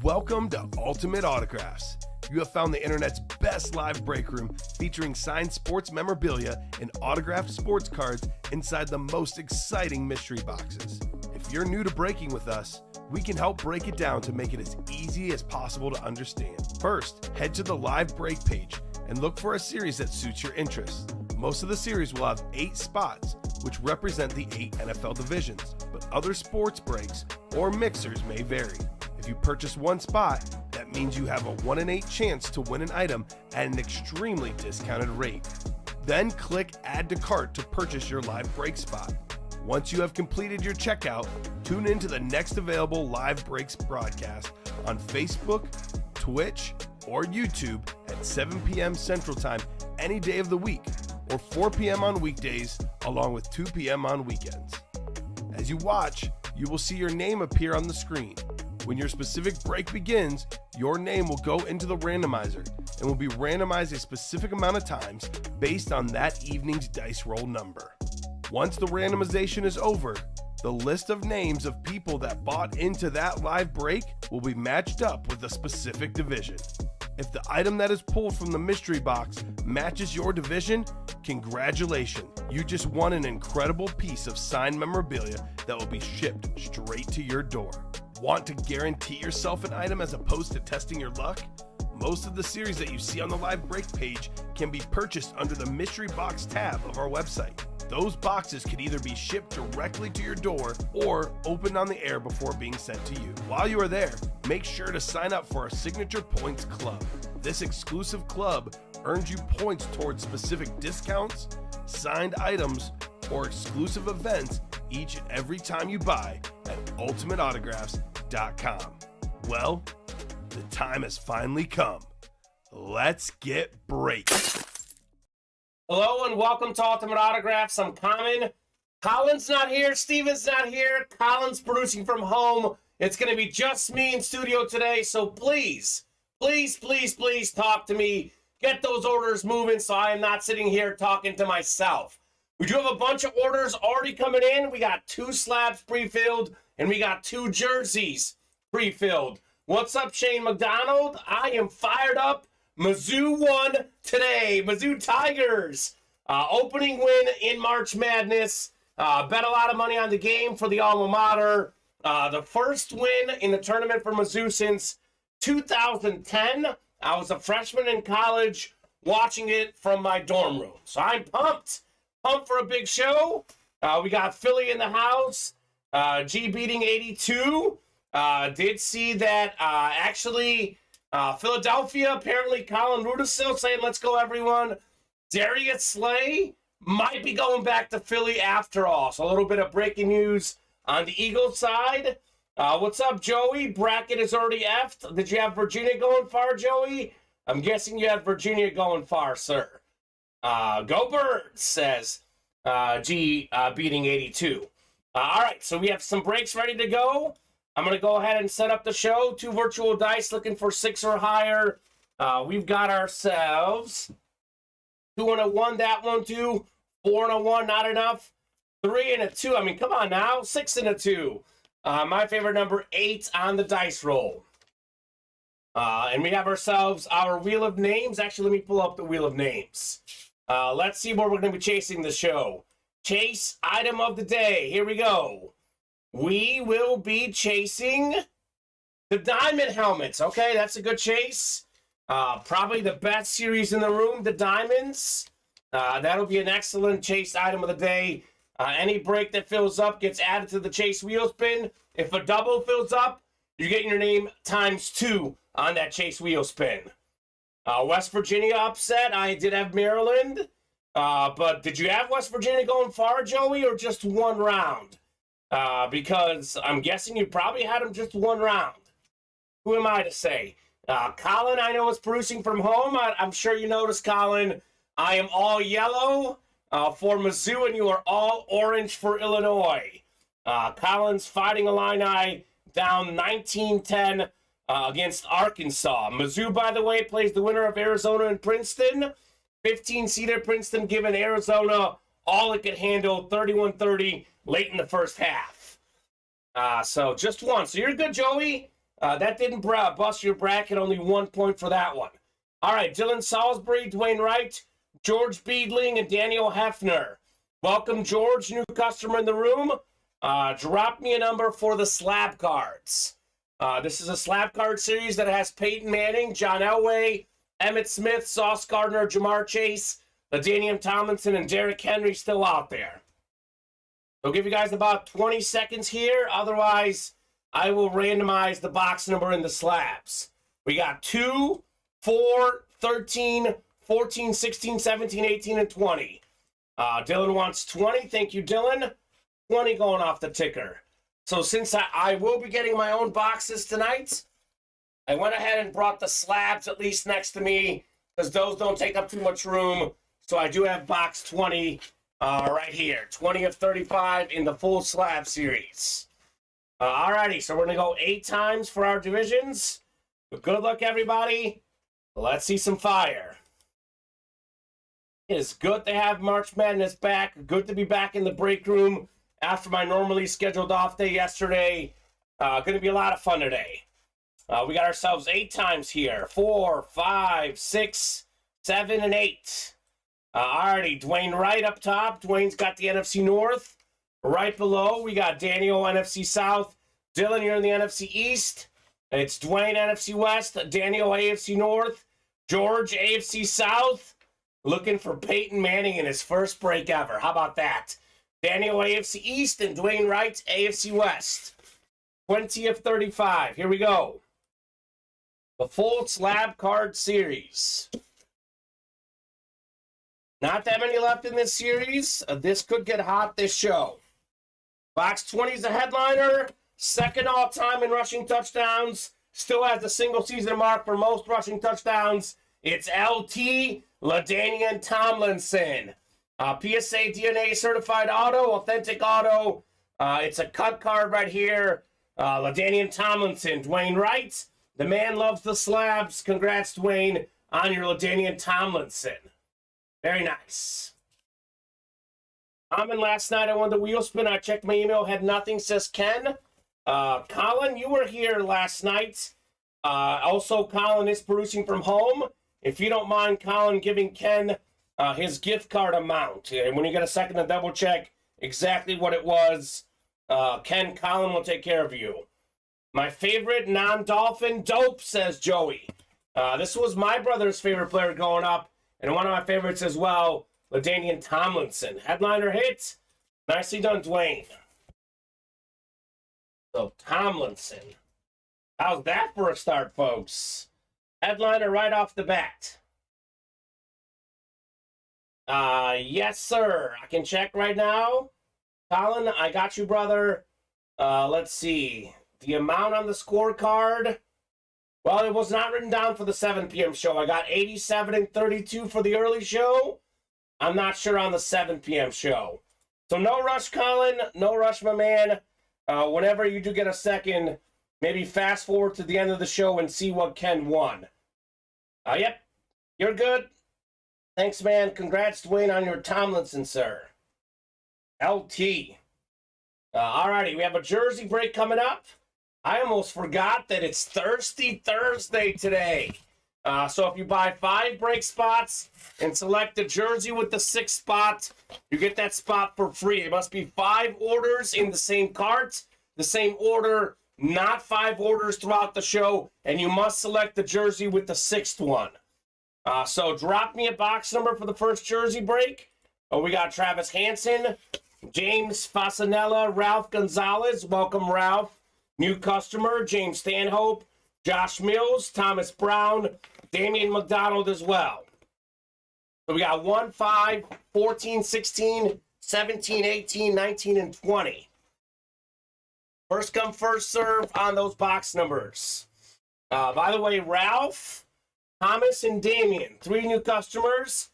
Welcome to Ultimate Autographs. You have found the internet's best live break room featuring signed sports memorabilia and autographed sports cards inside the most exciting mystery boxes. If you're new to breaking with us, we can help break it down to make it as easy as possible to understand. First, head to the live break page and look for a series that suits your interests. Most of the series will have 8 spots, which represent the 8 NFL divisions, but other sports breaks or mixers may vary. If you purchase one spot, that means you have a 1 in 8 chance to win an item at an extremely discounted rate. Then click Add to Cart to purchase your live break spot. Once you have completed your checkout, tune in to the next available live breaks broadcast on Facebook, Twitch, or YouTube at 7 p.m. Central Time any day of the week, or 4 p.m. on weekdays, along with 2 p.m. on weekends. As you watch, you will see your name appear on the screen. When your specific break begins, your name will go into the randomizer and will be randomized a specific amount of times based on that evening's dice roll number. Once the randomization is over, the list of names of people that bought into that live break will be matched up with a specific division. If the item that is pulled from the mystery box matches your division, congratulations, you just won an incredible piece of signed memorabilia that will be shipped straight to your door. Want to guarantee yourself an item as opposed to testing your luck? Most of the series that you see on the live break page can be purchased under the mystery box tab of our website. Those boxes can either be shipped directly to your door or opened on the air before being sent to you. While you are there, make sure to sign up for our Signature Points Club. This exclusive club earns you points towards specific discounts, signed items, or exclusive events each and every time you buy at ultimateautographs.com. Well, the time has finally come. Let's get breaking. Hello and welcome to Ultimate Autographs. I'm Kamen. Colin's not here. Steven's not here. Colin's producing from home. It's going to be just me in studio today. So please talk to me. Get those orders moving so I am not sitting here talking to myself. We do have a bunch of orders already coming in. We got 2 slabs pre-filled and we got 2 jerseys pre-filled. What's up, Shane McDonald? I am fired up. Mizzou won today. Mizzou Tigers. Opening win in March Madness. Bet a lot of money on the game for the alma mater. The first win in the tournament for Mizzou since 2010. I was a freshman in college watching it from my dorm room. So I'm pumped. Pumped for a big show. We got Philly in the house. G beating 82. Did see that actually... Philadelphia, apparently Colin Rudisil saying, let's go, everyone. Darius Slay might be going back to Philly after all. So a little bit of breaking news on the Eagles side. What's up, Joey? Bracket is already effed. Did you have Virginia going far, Joey? I'm guessing you had Virginia going far, sir. Go Birds, says G beating 82. All right, so we have some breaks ready to go. I'm going to go ahead and set up the show. 2 virtual dice looking for 6 or higher. We've got ourselves 2 and a 1, that one too. 4 and a 1, not enough. 3 and a 2. I mean, come on now. 6 and a 2. My favorite number, 8 on the dice roll. And we have ourselves our Wheel of Names. Actually, let me pull up the Wheel of Names. Let's see where we're going to be chasing the show. Chase item of the day. Here we go. We will be chasing the diamond helmets. Okay, that's a good chase. Probably the best series in the room, the diamonds. That'll be an excellent chase item of the day. Any break that fills up gets added to the chase wheel spin. If a double fills up, you're getting your name ×2 on that chase wheel spin. West Virginia upset. I did have Maryland. But did you have West Virginia going far, Joey, or just 1 round? Because I'm guessing you probably had him just 1 round. Who am I to say? Colin, I know, is producing from home. I'm sure you noticed, Colin. I am all yellow for Mizzou, and you are all orange for Illinois. Colin's Fighting Illini down 19-10 against Arkansas. Mizzou, by the way, plays the winner of Arizona and Princeton. 15-seeder Princeton giving Arizona all it could handle, 31-30 late in the first half. So just 1. So you're good, Joey. That didn't bust your bracket, only 1 point for that one. All right, Dylan Salisbury, Dwayne Wright, George Beedling, and Daniel Hefner. Welcome, George, new customer in the room. Drop me a number for the slab cards. This is a slab card series that has Peyton Manning, John Elway, Emmitt Smith, Sauce Gardner, Jamar Chase, LaDainian Tomlinson, and Derrick Henry still out there. I'll give you guys about 20 seconds here. Otherwise, I will randomize the box number in the slabs. We got 2, 4, 13, 14, 16, 17, 18, and 20. Dylan wants 20. Thank you, Dylan. 20 going off the ticker. So since I will be getting my own boxes tonight, I went ahead and brought the slabs at least next to me because those don't take up too much room. So I do have box 20 right here. 20 of 35 in the full slab series. Alrighty, so we're going to go 8 times for our divisions. Good luck, everybody. Let's see some fire. It is good to have March Madness back. Good to be back in the break room after my normally scheduled off day yesterday. Going to be a lot of fun today. We got ourselves 8 times here. 4, 5, 6, 7, and 8. Alrighty, Dwayne Wright up top. Dwayne's got the NFC North. Right below, we got Daniel, NFC South. Dylan, you're in the NFC East. It's Dwayne, NFC West. Daniel, AFC North. George, AFC South. Looking for Peyton Manning in his first break ever. How about that? Daniel, AFC East, and Dwayne Wright, AFC West. 20 of 35. Here we go. The full slab card series. Not that many left in this series. This could get hot this show. Box 20 is a headliner. Second all-time in rushing touchdowns. Still has the single season mark for most rushing touchdowns. It's LT LaDainian Tomlinson. PSA DNA certified auto, authentic auto. It's a cut card right here. LaDainian Tomlinson, Dwayne Wright. The man loves the slabs. Congrats, Dwayne, on your LaDainian Tomlinson. Very nice. Last night I won the wheel spin. I checked my email, had nothing, says Ken. Colin, you were here last night. Also, Colin is producing from home. If you don't mind, Colin, giving Ken his gift card amount. And when you get a second to double check exactly what it was, Colin will take care of you. My favorite non-Dolphin, dope, says Joey. This was my brother's favorite player growing up, and one of my favorites as well, LaDainian Tomlinson. Headliner hit. Nicely done, Dwayne. So, Tomlinson. How's that for a start, folks? Headliner right off the bat. Yes, sir. I can check right now. Colin, I got you, brother. Let's see. The amount on the scorecard. Well, it was not written down for the 7 p.m. show. I got 87 and 32 for the early show. I'm not sure on the 7 p.m. show. So no rush, Colin. No rush, my man. Whenever you do get a second, maybe fast forward to the end of the show and see what Ken won. Yep, you're good. Thanks, man. Congrats, Dwayne, on your Tomlinson, sir. LT. Alrighty, we have a jersey break coming up. I almost forgot that it's Thirsty Thursday today. So if you buy 5 break spots and select the jersey with the 6th spot, you get that spot for free. It must be 5 orders in the same cart, the same order, not 5 orders throughout the show, and you must select the jersey with the 6th one. So drop me a box number for the first jersey break. We got Travis Hansen, James Fasanella, Ralph Gonzalez. Welcome, Ralph. New customer, James Stanhope, Josh Mills, Thomas Brown, Damian McDonald as well. So we got 1, 5, 14, 16, 17, 18, 19, and 20. First come, first serve on those box numbers. By the way, Ralph, Thomas, and Damian, 3 new customers.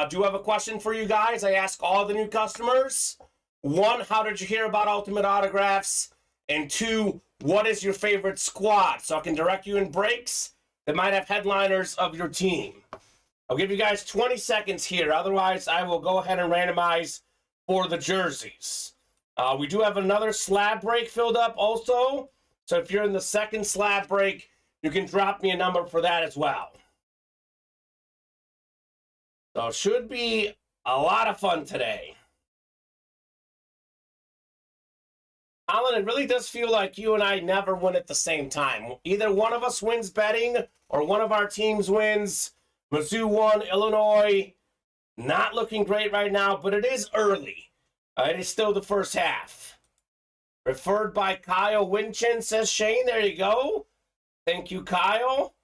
Do have a question for you guys. I ask all the new customers. 1, how did you hear about Ultimate Autographs? And 2, what is your favorite squad? So I can direct you in breaks that might have headliners of your team. I'll give you guys 20 seconds here. Otherwise, I will go ahead and randomize for the jerseys. We do have another slab break filled up also. So So if you're in the second slab break, you can drop me a number for that as well. So it should be a lot of fun today. Alan, it really does feel like you and I never win at the same time. Either one of us wins betting or one of our teams wins. Mizzou won, Illinois, not looking great right now, but it is early. It is still the first half. Referred by Kyle Winchin, says Shane. There you go. Thank you, Kyle.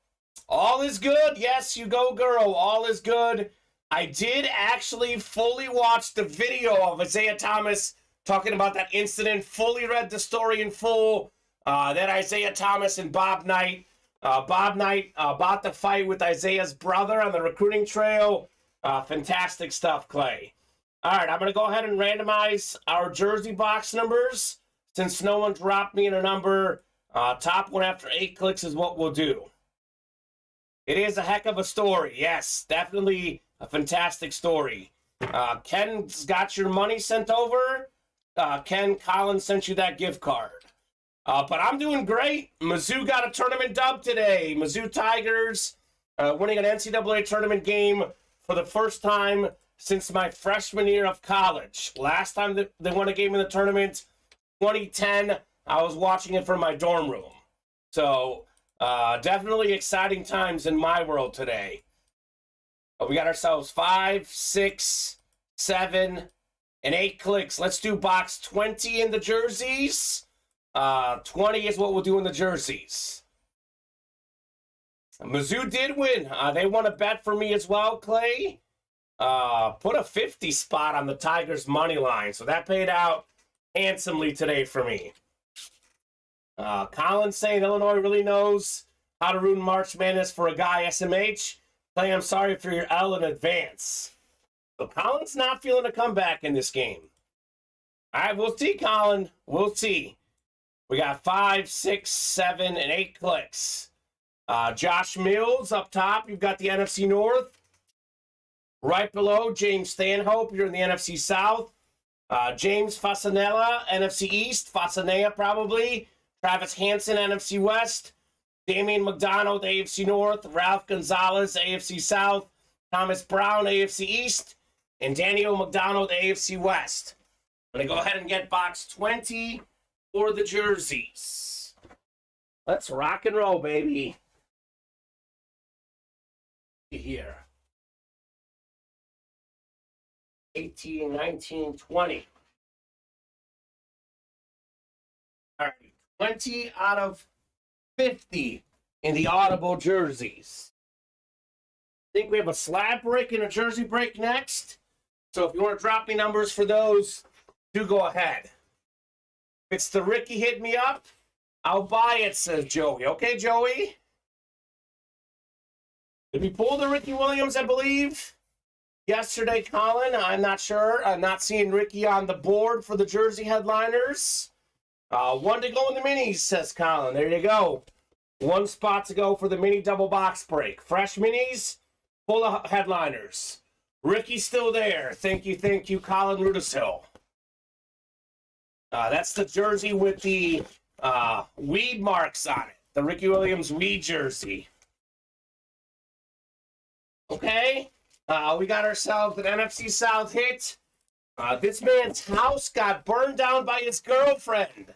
All is good. Yes, you go, girl. All is good. I did actually fully watch the video of Isaiah Thomas talking about that incident. Fully read the story in full. That Isaiah Thomas and Bob Knight. Bob Knight bought the fight with Isaiah's brother on the recruiting trail. Fantastic stuff, Clay. All right, I'm going to go ahead and randomize our jersey box numbers. Since no one dropped me in a number, top one after 8 clicks is what we'll do. It is a heck of a story. Yes, definitely a fantastic story. Ken's got your money sent over. Ken Collins sent you that gift card. But I'm doing great. Mizzou got a tournament dub today. Mizzou Tigers winning an NCAA tournament game for the first time since my freshman year of college. Last time that they won a game in the tournament, 2010, I was watching it from my dorm room. So definitely exciting times in my world today. We got ourselves 5, 6, 7, and 8 clicks. Let's do box 20 in the jerseys. 20 is what we'll do in the jerseys. Mizzou did win. They won a bet for me as well, Clay. Put a 50 spot on the Tigers' money line. So that paid out handsomely today for me. Collins saying Illinois really knows how to ruin March Madness for a guy, SMH. Clay, I'm sorry for your L in advance. So Collins not feeling a comeback in this game. All right, we'll see, Colin. We'll see. We got 5, 6, 7, and 8 clicks. Josh Mills up top. You've got the NFC North. Right below, James Stanhope. You're in the NFC South. James Fasanella, NFC East. Fasanea, probably. Travis Hansen, NFC West. Damian McDonald, AFC North. Ralph Gonzalez, AFC South. Thomas Brown, AFC East. And Daniel McDonald, AFC West. I'm going to go ahead and get box 20 for the jerseys. Let's rock and roll, baby. Here. 18, 19, 20. All right. 20 out of 50 in the audible jerseys. I think we have a slab break and a jersey break next. So if you want to drop me numbers for those, do go ahead. If it's the Ricky hit me up, I'll buy it, says Joey. Okay, Joey? Did we pull the Ricky Williams, I believe? Yesterday, Colin, I'm not sure. I'm not seeing Ricky on the board for the jersey headliners. One to go in the minis, says Colin. There you go. One spot to go for the mini double box break. Fresh minis, full of headliners. Ricky's still there. Thank you, Colin Rudisill. That's the jersey with the weed marks on it. The Ricky Williams weed jersey. Okay. We got ourselves an NFC South hit. This man's house got burned down by his girlfriend.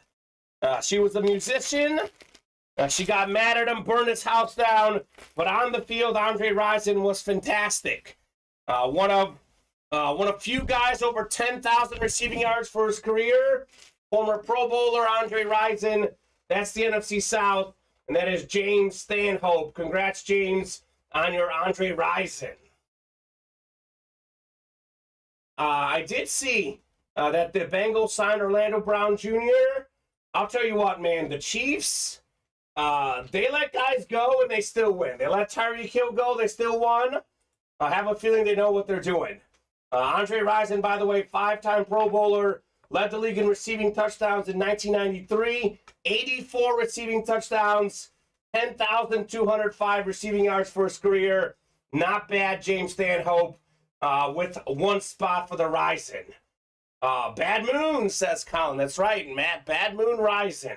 She was a musician. She got mad at him, burned his house down. But on the field, Andre Rison was fantastic. One of few guys over 10,000 receiving yards for his career. Former Pro Bowler Andre Rison. That's the NFC South. And that is James Stanhope. Congrats, James, on your Andre Rison. I did see that the Bengals signed Orlando Brown Jr. I'll tell you what, man, the Chiefs, they let guys go and they still win. They let Tyreek Hill go, they still won. I have a feeling they know what they're doing. Andre Rison, by the way, 5-time Pro Bowler, led the league in receiving touchdowns in 1993, 84 receiving touchdowns, 10,205 receiving yards for his career. Not bad, James Stanhope. With one spot for the Rison. Bad Moon, says Colin. That's right, Matt. Bad Moon Rison.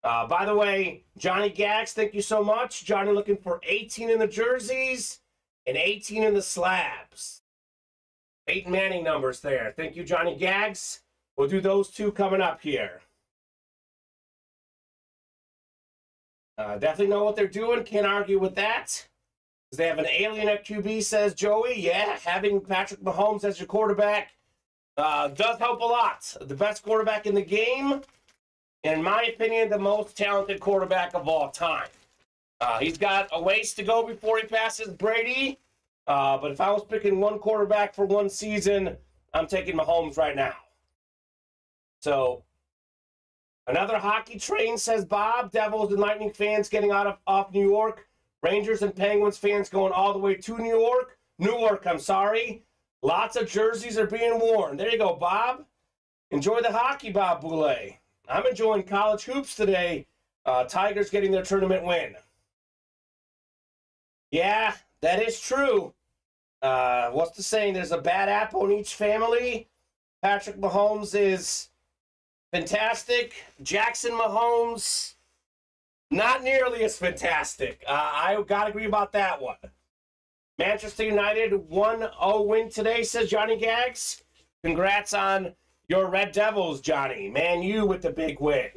By the way, Johnny Gags, thank you so much. Johnny looking for 18 in the jerseys and 18 in the slabs. Peyton Manning numbers there. Thank you, Johnny Gags. We'll do those two coming up here. Definitely know what they're doing. Can't argue with that. They have an alien at QB, says Joey. Yeah, having Patrick Mahomes as your quarterback does help a lot. The best quarterback in the game. In my opinion, the most talented quarterback of all time. He's got a ways to go before he passes Brady. But if I was picking one quarterback for one season, I'm taking Mahomes right now. So, another hockey train, says Bob. Devils and Lightning fans getting off New York. Rangers and Penguins fans going all the way to Newark, I'm sorry. Lots of jerseys are being worn. There you go, Bob. Enjoy the hockey, Bob Boulay. I'm enjoying college hoops today. Tigers getting their tournament win. Yeah, that is true. What's the saying? There's a bad apple in each family. Patrick Mahomes is fantastic. Jackson Mahomes, not nearly as fantastic. I got to agree about that one. Manchester United 1-0 win today, says Johnny Gags. Congrats on your Red Devils, Johnny. Man, you with the big win.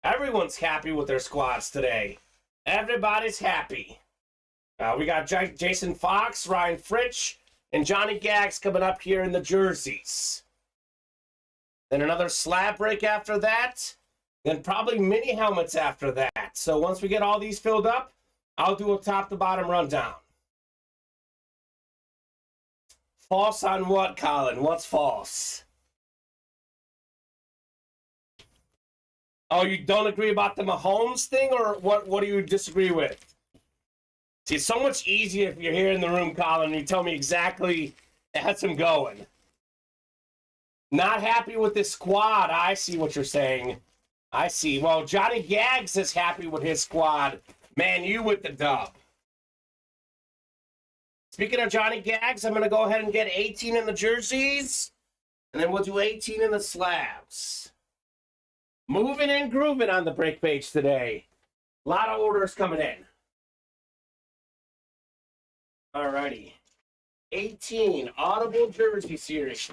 Everyone's happy with their squads today. Everybody's happy. We got Jason Fox, Ryan Fritsch, and Johnny Gags coming up here in the jerseys. Then another slab break after that. Then probably mini helmets after that. So once we get all these filled up, I'll do a top-to-bottom rundown. False on what, Colin? What's false? Oh, you don't agree about the Mahomes thing, or what do you disagree with? See, it's so much easier if you're here in the room, Colin, and you tell me exactly as I'm going. Not happy with this squad. I see what you're saying. I see. Well, Johnny Gags is happy with his squad. Man, you with the dub. Speaking of Johnny Gags, I'm going to go ahead and get 18 in the jerseys, and then we'll do 18 in the slabs. Moving and grooving on the break page today. A lot of orders coming in. Alrighty. 18 Audible Jersey Series.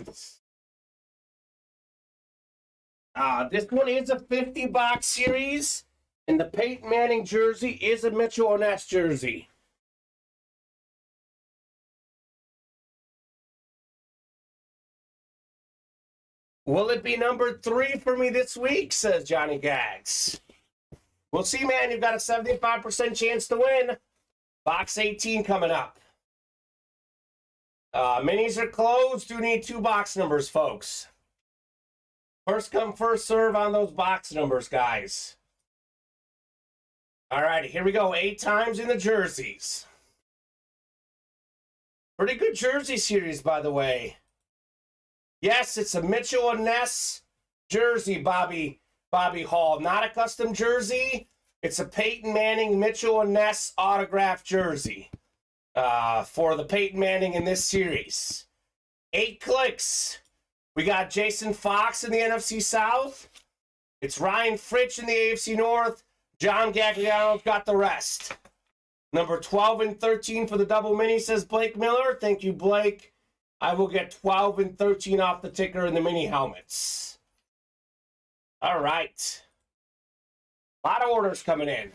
This one is a 50-box series, and the Peyton Manning jersey is a Mitchell & Ness jersey. Will it be number 3 for me this week, says Johnny Gags. We'll see, man. You've got a 75% chance to win. Box 18 coming up. Minis are closed. Do need 2 box numbers, folks. First come, first serve on those box numbers, guys. All right, here we go. 8 times in the jerseys. Pretty good jersey series, by the way. Yes, it's a Mitchell & Ness jersey, Bobby Hall. Not a custom jersey. It's a Peyton Manning Mitchell & Ness autographed jersey for the Peyton Manning in this series. 8 clicks. We got Jason Fox in the NFC South. It's Ryan Fritsch in the AFC North. John Gagliano's got the rest. Number 12 and 13 for the double mini, says Blake Miller. Thank you, Blake. I will get 12 and 13 off the ticker in the mini helmets. All right. A lot of orders coming in.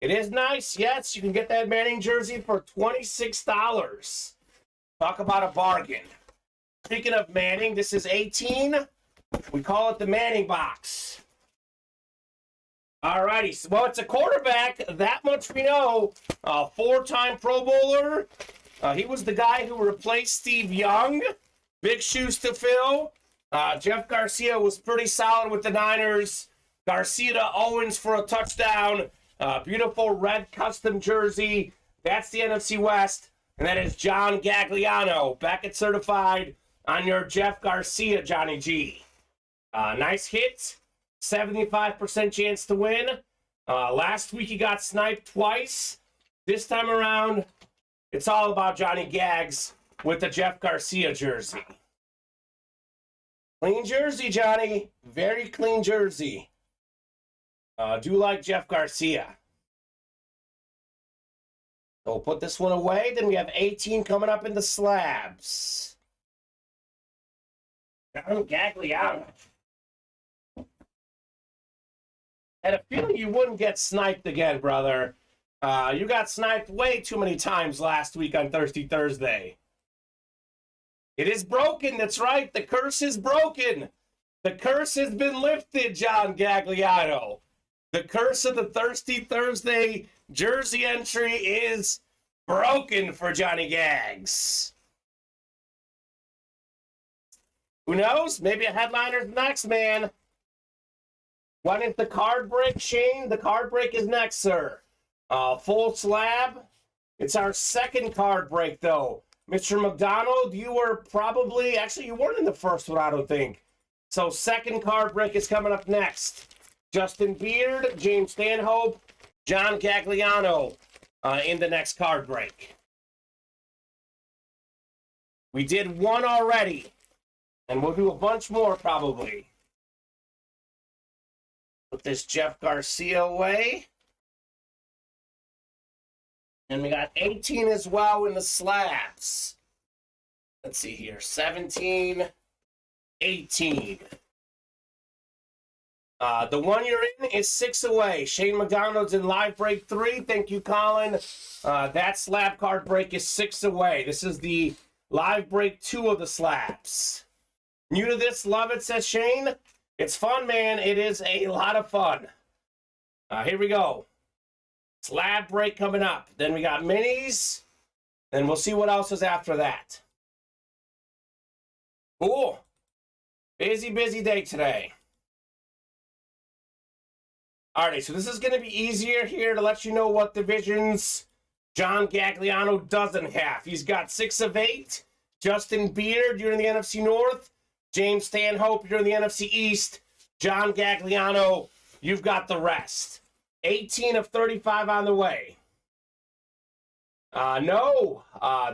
It is nice. Yes, you can get that Manning jersey for $26. Talk about a bargain. Speaking of Manning, this is 18. We call it the Manning box. All righty. Well, it's a quarterback. That much we know. 4-time Pro Bowler. He was the guy who replaced Steve Young. Big shoes to fill. Jeff Garcia was pretty solid with the Niners. Garcia to Owens for a touchdown. Beautiful red custom jersey. That's the NFC West. And that is John Gagliano. Back at certified on your Jeff Garcia, Johnny G. Nice hit. 75% chance to win. Last week he got sniped twice. This time around, it's all about Johnny Gags with the Jeff Garcia jersey. Clean jersey, Johnny. Very clean jersey. Do like Jeff Garcia. So we'll put this one away. Then we have 18 coming up in the slabs. John Gagliano. Had a feeling you wouldn't get sniped again, brother. You got sniped way too many times last week on Thirsty Thursday. It is broken. That's right. The curse is broken. The curse has been lifted, John Gagliano. The curse of the Thirsty Thursday jersey entry is broken for Johnny Gags. Who knows? Maybe a headliner's next, man. When is the card break, Shane? The card break is next, sir. Full slab. It's our second card break, though. Mr. McDonald, you were probably... Actually, you weren't in the first one, I don't think. So, second card break is coming up next. Justin Beard, James Stanhope, John Gagliano in the next card break. We did one already. And we'll do a bunch more, probably. Put this Jeff Garcia away. And we got 18 as well in the slabs. Let's see here. 17, 18. The one you're in is 6 away. Shane McDonald's in live break 3. Thank you, Colin. That slab card break is 6 away. This is the live break 2 of the slabs. New to this, love it, says Shane. It's fun, man. It is a lot of fun. Here we go. Slab break coming up. Then we got minis. And we'll see what else is after that. Cool. Busy, busy day today. Alrighty, so this is going to be easier here to let you know what divisions John Gagliano doesn't have. He's got 6 of 8. Justin Beard, you're in the NFC North. James Stanhope, you're in the NFC East. John Gagliano, you've got the rest. 18 of 35 on the way. No,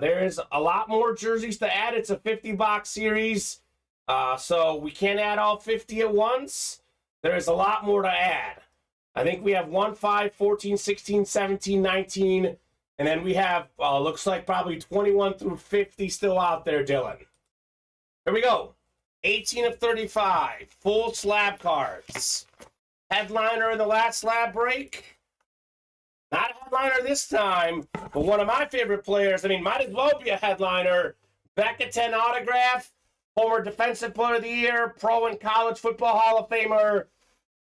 there's a lot more jerseys to add. It's a 50-box series, so we can't add all 50 at once. There's a lot more to add. I think we have 1, 5, 14, 16, 17, 19, and then we have, looks like probably 21 through 50 still out there, Dylan. Here we go. 18 of 35, full slab cards. Headliner in the last slab break. Not a headliner this time, but one of my favorite players. I mean, might as well be a headliner. Becca 10 autograph, former Defensive Player of the Year, Pro and College Football Hall of Famer,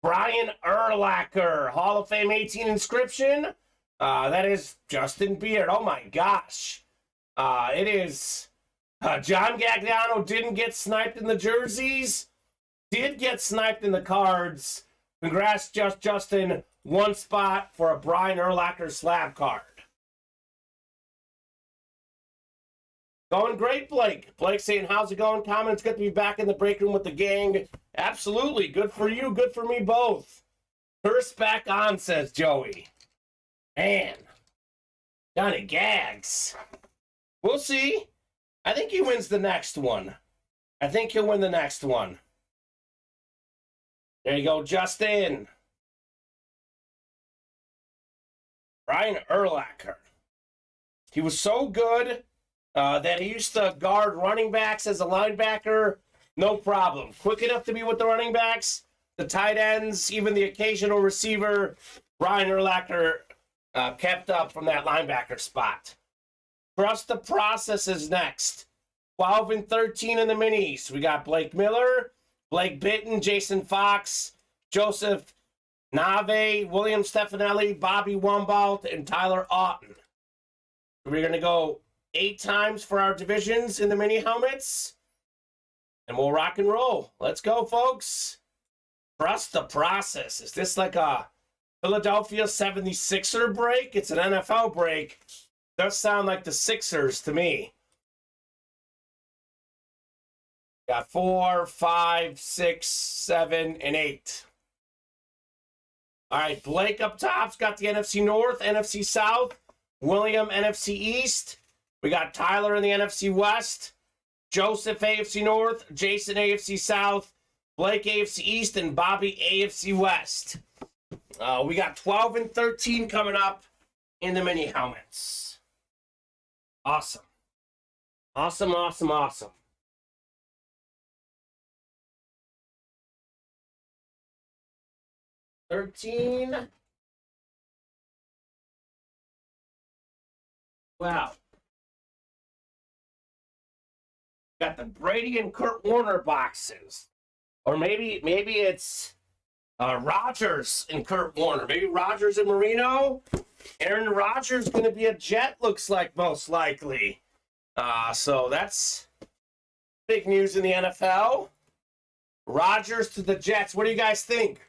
Brian Urlacher, Hall of Fame 18 inscription. That is Justin Beard. Oh my gosh. It is... John Gagliano didn't get sniped in the jerseys, did get sniped in the cards. Congrats, Justin. 1 spot for a Brian Urlacher slab card. Going great, Blake. Blake saying, how's it going? Kamen, it's good to be back in the break room with the gang. Absolutely. Good for you. Good for me both. Curse back on, says Joey. Man. Johnny Gags. We'll see. I think he wins the next one. I think he'll win the next one. There you go, Justin. Brian Urlacher. He was so good that he used to guard running backs as a linebacker. No problem. Quick enough to be with the running backs, the tight ends, even the occasional receiver. Brian Urlacher kept up from that linebacker spot. Trust the process is next. 12 and 13 in the minis. We got Blake Miller, Blake Bitton, Jason Fox, Joseph Nave, William Stefanelli, Bobby Wumbold, and Tyler Auten. We're going to go 8 times for our divisions in the mini helmets. And we'll rock and roll. Let's go, folks. Trust the process. Is this like a Philadelphia 76er break? It's an NFL break. Does sound like the Sixers to me. Got 4, 5, 6, 7, and 8. All right, Blake up top's got the NFC North, NFC South. William, NFC East. We got Tyler in the NFC West. Joseph, AFC North. Jason, AFC South. Blake, AFC East. And Bobby, AFC West. We got 12 and 13 coming up in the mini helmets. Awesome. Awesome, awesome, awesome. $13. Wow. Got the Brady and Kurt Warner boxes. Or maybe it's Rodgers and Kurt Warner. Maybe Rodgers and Marino. Aaron Rodgers going to be a Jet, looks like, most likely. So that's big news in the NFL. Rodgers to the Jets. What do you guys think?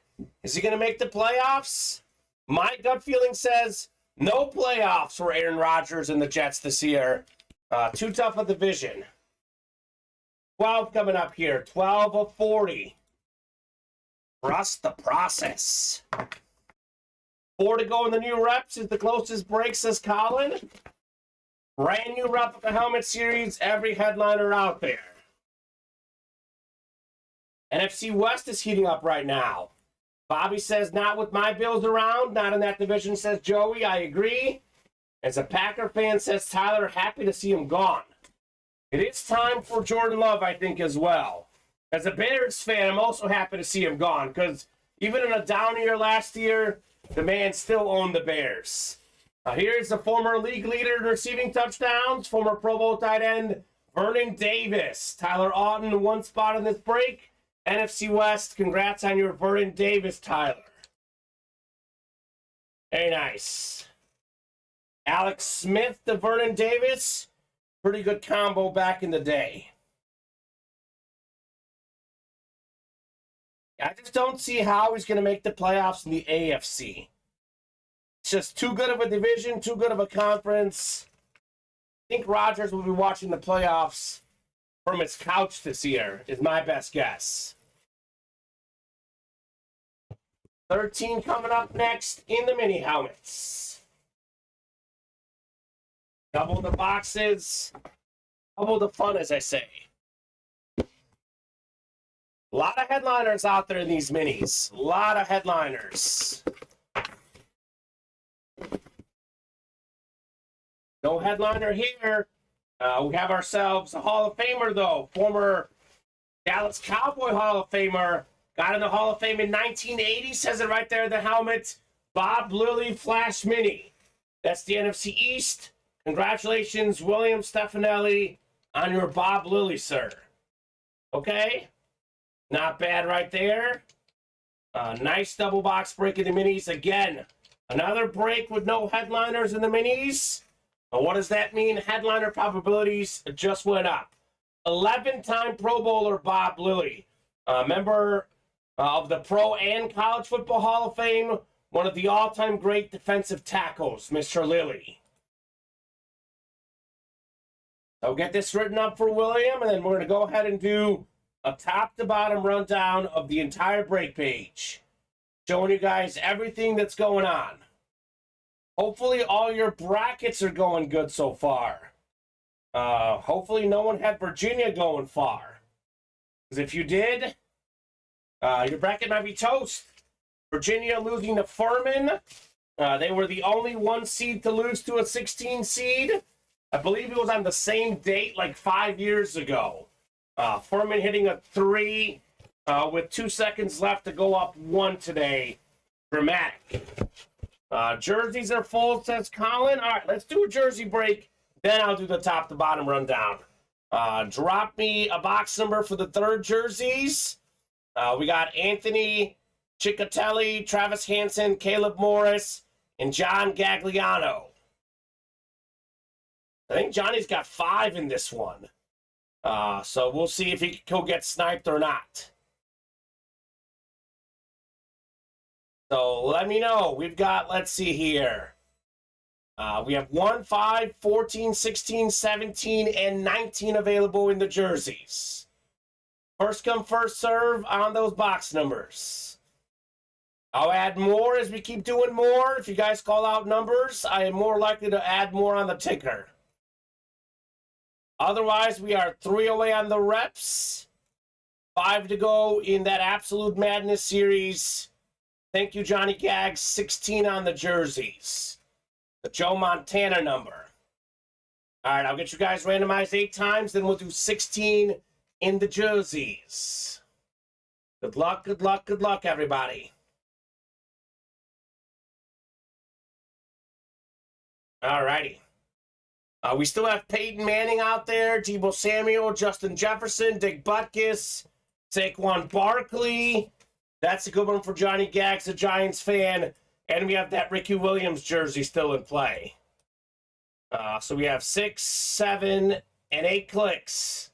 Is he going to make the playoffs? My gut feeling says no playoffs for Aaron Rodgers and the Jets this year. Too tough a division. 12 coming up here. 12 of 40. Trust the process. 4 to go in the new reps is the closest break, says Colin. Brand new replica helmet series. Every headliner out there. NFC West is heating up right now. Bobby says, not with my Bills around. Not in that division, says Joey. I agree. As a Packer fan, says Tyler, happy to see him gone. It is time for Jordan Love, I think, as well. As a Bears fan, I'm also happy to see him gone because even in a down year last year, the man still owned the Bears. Here's the former league leader in receiving touchdowns, former Pro Bowl tight end Vernon Davis. Tyler Auten, one spot in this break. NFC West, congrats on your Vernon Davis, Tyler. Very nice. Alex Smith to Vernon Davis. Pretty good combo back in the day. I just don't see how he's going to make the playoffs in the AFC. It's just too good of a division, too good of a conference. I think Rodgers will be watching the playoffs from his couch this year, is my best guess. 13 coming up next in the mini helmets. Double the boxes, double the fun, as I say. A lot of headliners out there in these minis. A lot of headliners. No headliner here. We have ourselves a Hall of Famer, though. Former Dallas Cowboy Hall of Famer. Got in the Hall of Fame in 1980. Says it right there in the helmet. Bob Lilly Flash Mini. That's the NFC East. Congratulations, William Stefanelli, on your Bob Lilly, sir. Okay? Not bad right there. Nice double box break in the minis. Again, another break with no headliners in the minis. What does that mean? Headliner probabilities just went up. 11-time Pro Bowler Bob Lilly. Member of the Pro and College Football Hall of Fame. One of the all-time great defensive tackles, Mr. Lilly. So get this written up for William, and then we're going to go ahead and do a top-to-bottom rundown of the entire break page. Showing you guys everything that's going on. Hopefully all your brackets are going good so far. Hopefully no one had Virginia going far. Because if you did, your bracket might be toast. Virginia losing to Furman. They were the only 1 seed to lose to a 16 seed. I believe it was on the same date like 5 years ago. Furman hitting a 3 with 2 seconds left to go up 1 today. Dramatic. Jerseys are full, says Colin. All right, let's do a jersey break. Then I'll do the top to bottom rundown. Drop me a box number for the 3rd jerseys. We got Anthony Ciccatelli, Travis Hansen, Caleb Morris, and John Gagliano. I think Johnny's got 5 in this one. So we'll see if he'll get sniped or not. So let me know. We've got, let's see here. We have 1, 5, 14, 16, 17, and 19 available in the jerseys. First come, first serve on those box numbers. I'll add more as we keep doing more. If you guys call out numbers, I am more likely to add more on the ticker. Otherwise, we are 3 away on the reps. 5 to go in that Absolute Madness series. Thank you, Johnny Gags. 16 on the jerseys. The Joe Montana number. All right, I'll get you guys randomized 8 times, then we'll do 16 in the jerseys. Good luck, good luck, good luck, everybody. All righty. We still have Peyton Manning out there, Deebo Samuel, Justin Jefferson, Dick Butkus, Saquon Barkley. That's a good one for Johnny Gags, a Giants fan. And we have that Ricky Williams jersey still in play. So we have 6, 7, and 8 clicks.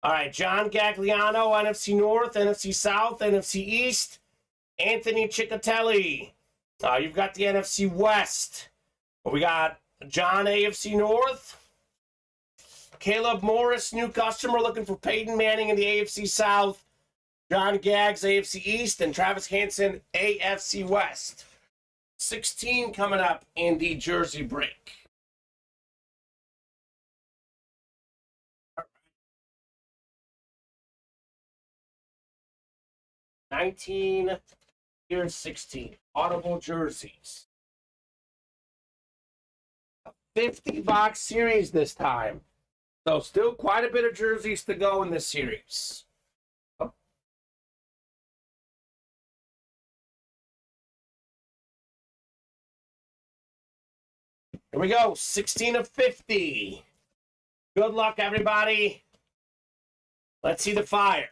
All right, John Gagliano, NFC North, NFC South, NFC East. Anthony Ciccatelli. You've got the NFC West. We got John, AFC North. Caleb Morris, new customer, looking for Peyton Manning in the AFC South. John Gags, AFC East. And Travis Hansen, AFC West. 16 coming up in the jersey break. 19, here's 16. Audible jerseys. 50-box series this time. So still quite a bit of jerseys to go in this series. Here we go, 16 of 50. Good luck, everybody. Let's see the fire.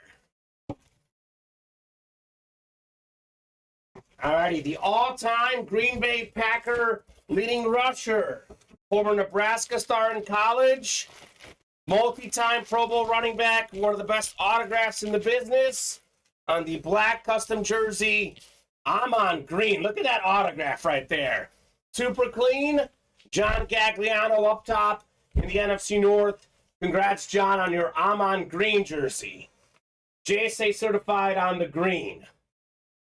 Alrighty, the all-time Green Bay Packer leading rusher, former Nebraska star in college, multi-time Pro Bowl running back, one of the best autographs in the business, on the black custom jersey. I'm on green. Look at that autograph right there. Super clean. John Gagliano up top in the NFC North. Congrats, John, on your I'm on green jersey. JSA certified on the green.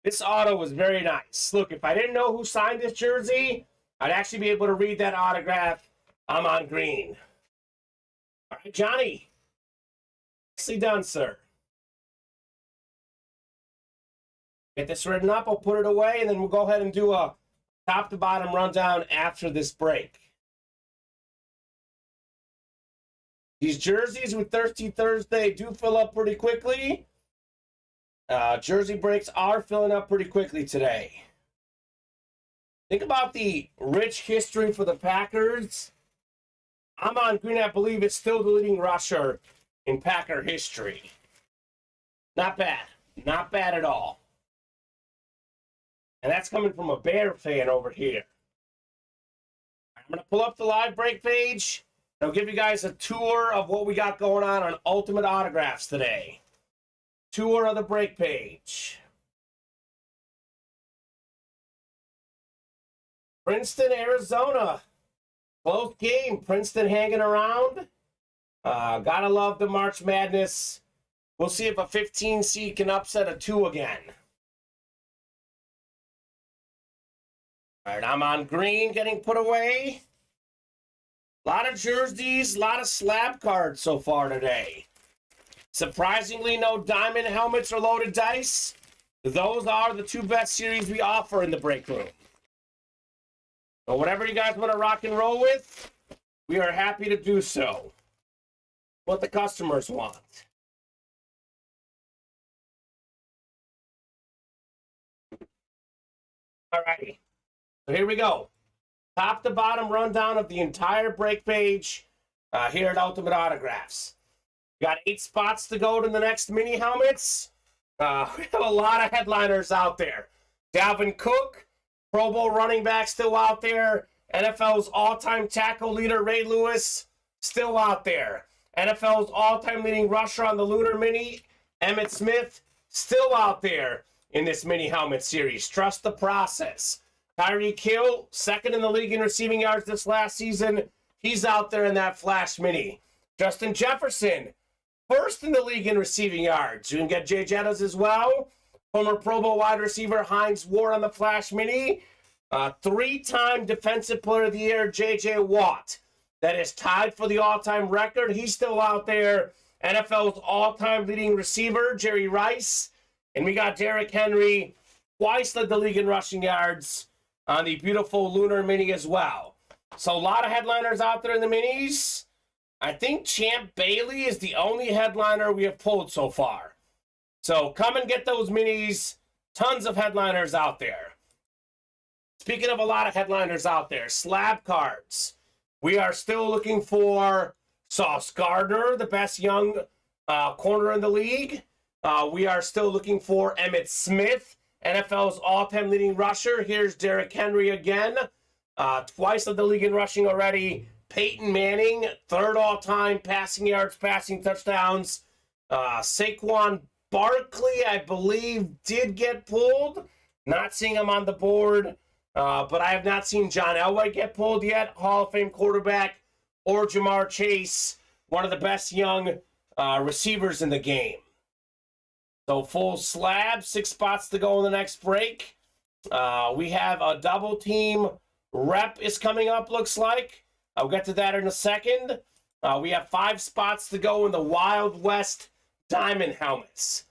This auto was very nice. Look, if I didn't know who signed this jersey, I'd actually be able to read that autograph. I'm on green. All right, Johnny. Nicely done, sir. Get this written up. I'll put it away, and then we'll go ahead and do a top-to-bottom rundown after this break. These jerseys with Thirsty Thursday do fill up pretty quickly. Jersey breaks are filling up pretty quickly today. Think about the rich history for the Packers. I'm on green, I believe it's still the leading rusher in Packer history. Not bad. Not bad at all. And that's coming from a Bear fan over here. I'm going to pull up the live break page. I'll give you guys a tour of what we got going on Ultimate Autographs today. Tour of the break page. Princeton, Arizona. Close game. Princeton hanging around. Gotta love the March Madness. We'll see if a 15 seed can upset a 2 again. All right, I'm on green, getting put away. A lot of jerseys, a lot of slab cards so far today. Surprisingly, no diamond helmets or loaded dice. Those are the 2 best series we offer in the break room. So whatever you guys want to rock and roll with, we are happy to do so. What the customers want. All righty. So here we go. Top to bottom rundown of the entire break page here at Ultimate Autographs. We got 8 spots to go to the next mini helmets. We have a lot of headliners out there. Dalvin Cook, Pro Bowl running back, still out there. NFL's all-time tackle leader, Ray Lewis, still out there. NFL's all-time leading rusher on the Lunar Mini, Emmitt Smith, still out there in this mini helmet series. Trust the process. Tyreek Hill, second in the league in receiving yards this last season. He's out there in that Flash Mini. Justin Jefferson, first in the league in receiving yards. You can get Jay Jettas as well. Former Pro Bowl wide receiver Hines Ward on the Flash Mini. 3-time Defensive Player of the Year, J.J. Watt. That is tied for the all-time record. He's still out there. NFL's all-time leading receiver, Jerry Rice. And we got Derrick Henry twice led the league in rushing yards on the beautiful Lunar Mini as well. So a lot of headliners out there in the minis. I think Champ Bailey is the only headliner we have pulled so far. So come and get those minis. Tons of headliners out there. Speaking of a lot of headliners out there, slab cards. We are still looking for Sauce Gardner, the best young corner in the league. We are still looking for Emmitt Smith, NFL's all-time leading rusher. Here's Derrick Henry again. Twice led the league in rushing already. Peyton Manning, third all-time passing yards, passing touchdowns. Saquon Barkley, I believe, did get pulled. Not seeing him on the board. But I have not seen John Elway get pulled yet. Hall of Fame quarterback. Or Jamar Chase, one of the best young receivers in the game. So full slab, 6 spots to go in the next break. We have a double team rep is coming up, looks like. I'll get to that in a second. We have 5 spots to go in the Wild West Diamond helmets.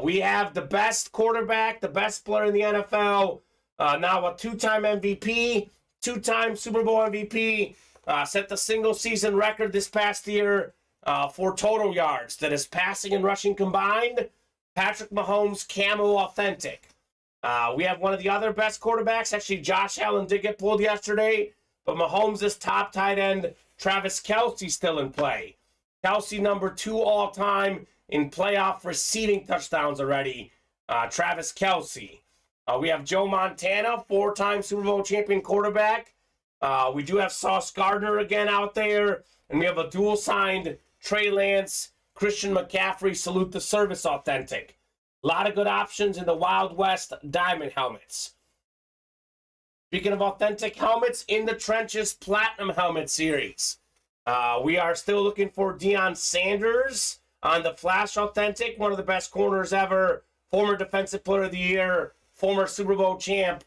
We have the best quarterback, the best player in the NFL, now a 2-time MVP, 2-time Super Bowl MVP, set the single season record this past year for total yards. That is passing and rushing combined. Patrick Mahomes, Camo Authentic. We have one of the other best quarterbacks. Actually, Josh Allen did get pulled yesterday, but Mahomes' top tight end, Travis Kelce, still in play. Kelce, number 2 all-time in playoff receiving touchdowns already. Travis Kelce. We have Joe Montana, 4-time Super Bowl champion quarterback. We do have Sauce Gardner again out there. And we have a dual-signed Trey Lance, Christian McCaffrey, Salute the Service Authentic. A lot of good options in the Wild West Diamond helmets. Speaking of authentic helmets, In the Trenches Platinum Helmet Series. We are still looking for Deion Sanders on the Flash Authentic, one of the best corners ever, former Defensive Player of the Year, former Super Bowl champ,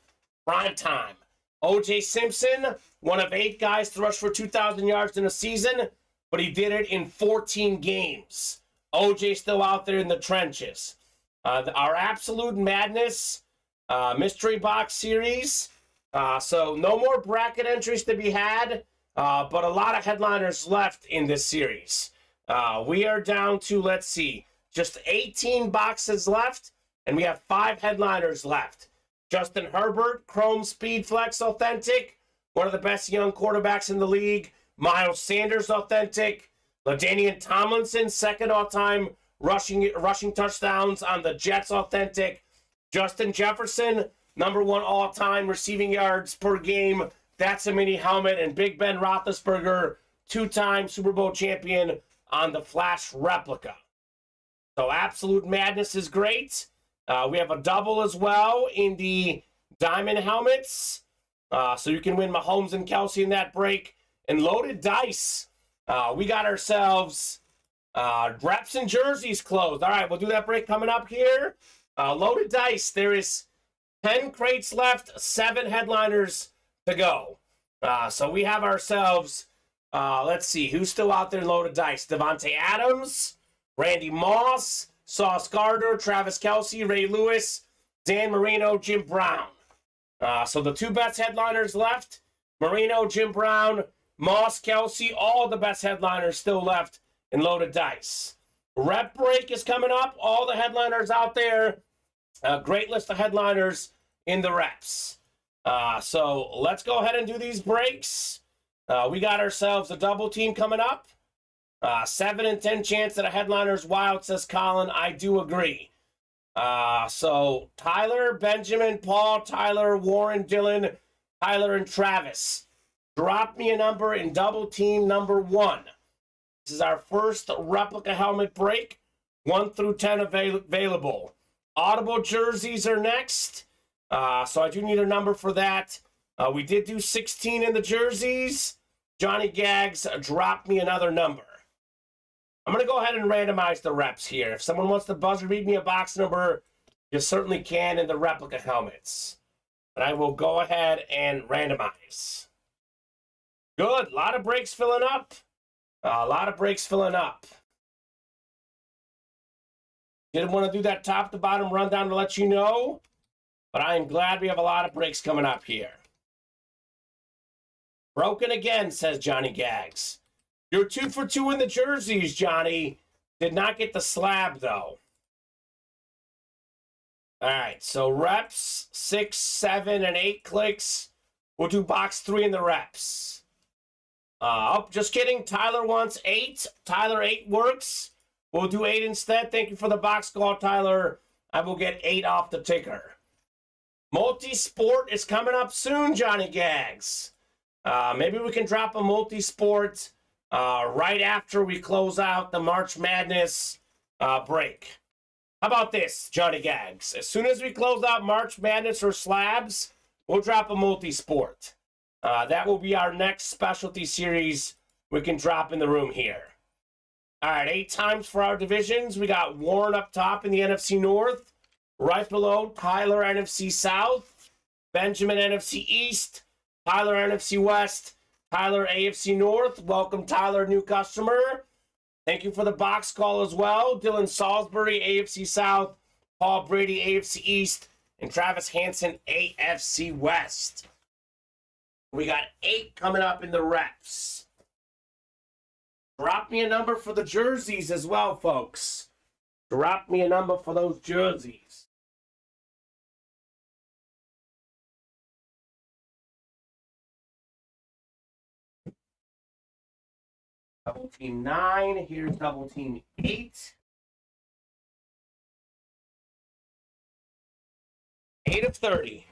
prime time. O.J. Simpson, one of 8 guys to rush for 2,000 yards in a season, but he did it in 14 games. O.J. still out there in the trenches. Our Absolute Madness Mystery Box Series. So no more bracket entries to be had, but a lot of headliners left in this series. We are down to, let's see, just 18 boxes left, and we have 5 headliners left. Justin Herbert, Chrome Speed Flex Authentic, one of the best young quarterbacks in the league. Miles Sanders Authentic. LaDainian Tomlinson, 2nd all-time rushing touchdowns on the Jets Authentic. Justin Jefferson, number 1 all-time receiving yards per game. That's a mini helmet. And Big Ben Roethlisberger, 2-time Super Bowl champion on the Flash replica. So Absolute Madness is great. We have a double as well in the diamond helmets. So you can win Mahomes and Kelce in that break. And Loaded Dice. We got ourselves reps and jerseys closed. All right, we'll do that break coming up here. Loaded Dice. There is 10 crates left, 7 headliners to go. So we have ourselves, let's see, who's still out there in Loaded Dice? Devontae Adams, Randy Moss, Sauce Gardner, Travis Kelce, Ray Lewis, Dan Marino, Jim Brown. So the 2 best headliners left, Marino, Jim Brown, Moss, Kelce, all the best headliners still left in Loaded Dice. Rep break is coming up. All the headliners out there. Great list of headliners in the reps. So let's go ahead and do these breaks. We got ourselves a double team coming up. 7 in 10 chance that a headliner's wild, says Colin. I do agree. So Tyler, Benjamin, Paul, Tyler, Warren, Dylan, Tyler, and Travis. Drop me a number in double team number 1. This is our first replica helmet break. 1 through 10 available. Audible jerseys are next. So I do need a number for that. We did do 16 in the jerseys. Johnny Gags, drop me another number. I'm going to go ahead and randomize the reps here. If someone wants to buzzer beat me a box number, you certainly can in the replica helmets. But I will go ahead and randomize. Good. A lot of breaks filling up. Didn't want to do that top to bottom rundown to let you know. but I am glad we have a lot of breaks coming up here. Broken again, says Johnny Gags. You're 2 for 2 in the jerseys, Johnny. Did not get the slab, though. All right, so reps, 6, 7, and 8 clicks. We'll do box 3 in the reps. Oh, just kidding. Tyler wants 8. Tyler, 8 works. We'll do 8 instead. Thank you for the box call, Tyler. I will get 8 off the ticker. Multi-sport is coming up soon, Johnny Gags. Maybe we can drop a multi-sport right after we close out the March Madness break. How about this, Johnny Gags? As soon as we close out March Madness or slabs, we'll drop a multi-sport. That will be our next specialty series we can drop in the room here. All right, 8 times for our divisions. We got Warren up top in the NFC North. Right below, Tyler, NFC South. Benjamin, NFC East. Tyler, NFC West. Tyler, AFC North. Welcome, Tyler, new customer. Thank you for the box call as well. Dylan Salisbury, AFC South. Paul Brady, AFC East. And Travis Hansen, AFC West. We got 8 coming up in the reps. Drop me a number for the jerseys as well, folks. Drop me a number for those jerseys. Double team 9. Here's double team 8. 8 of 30.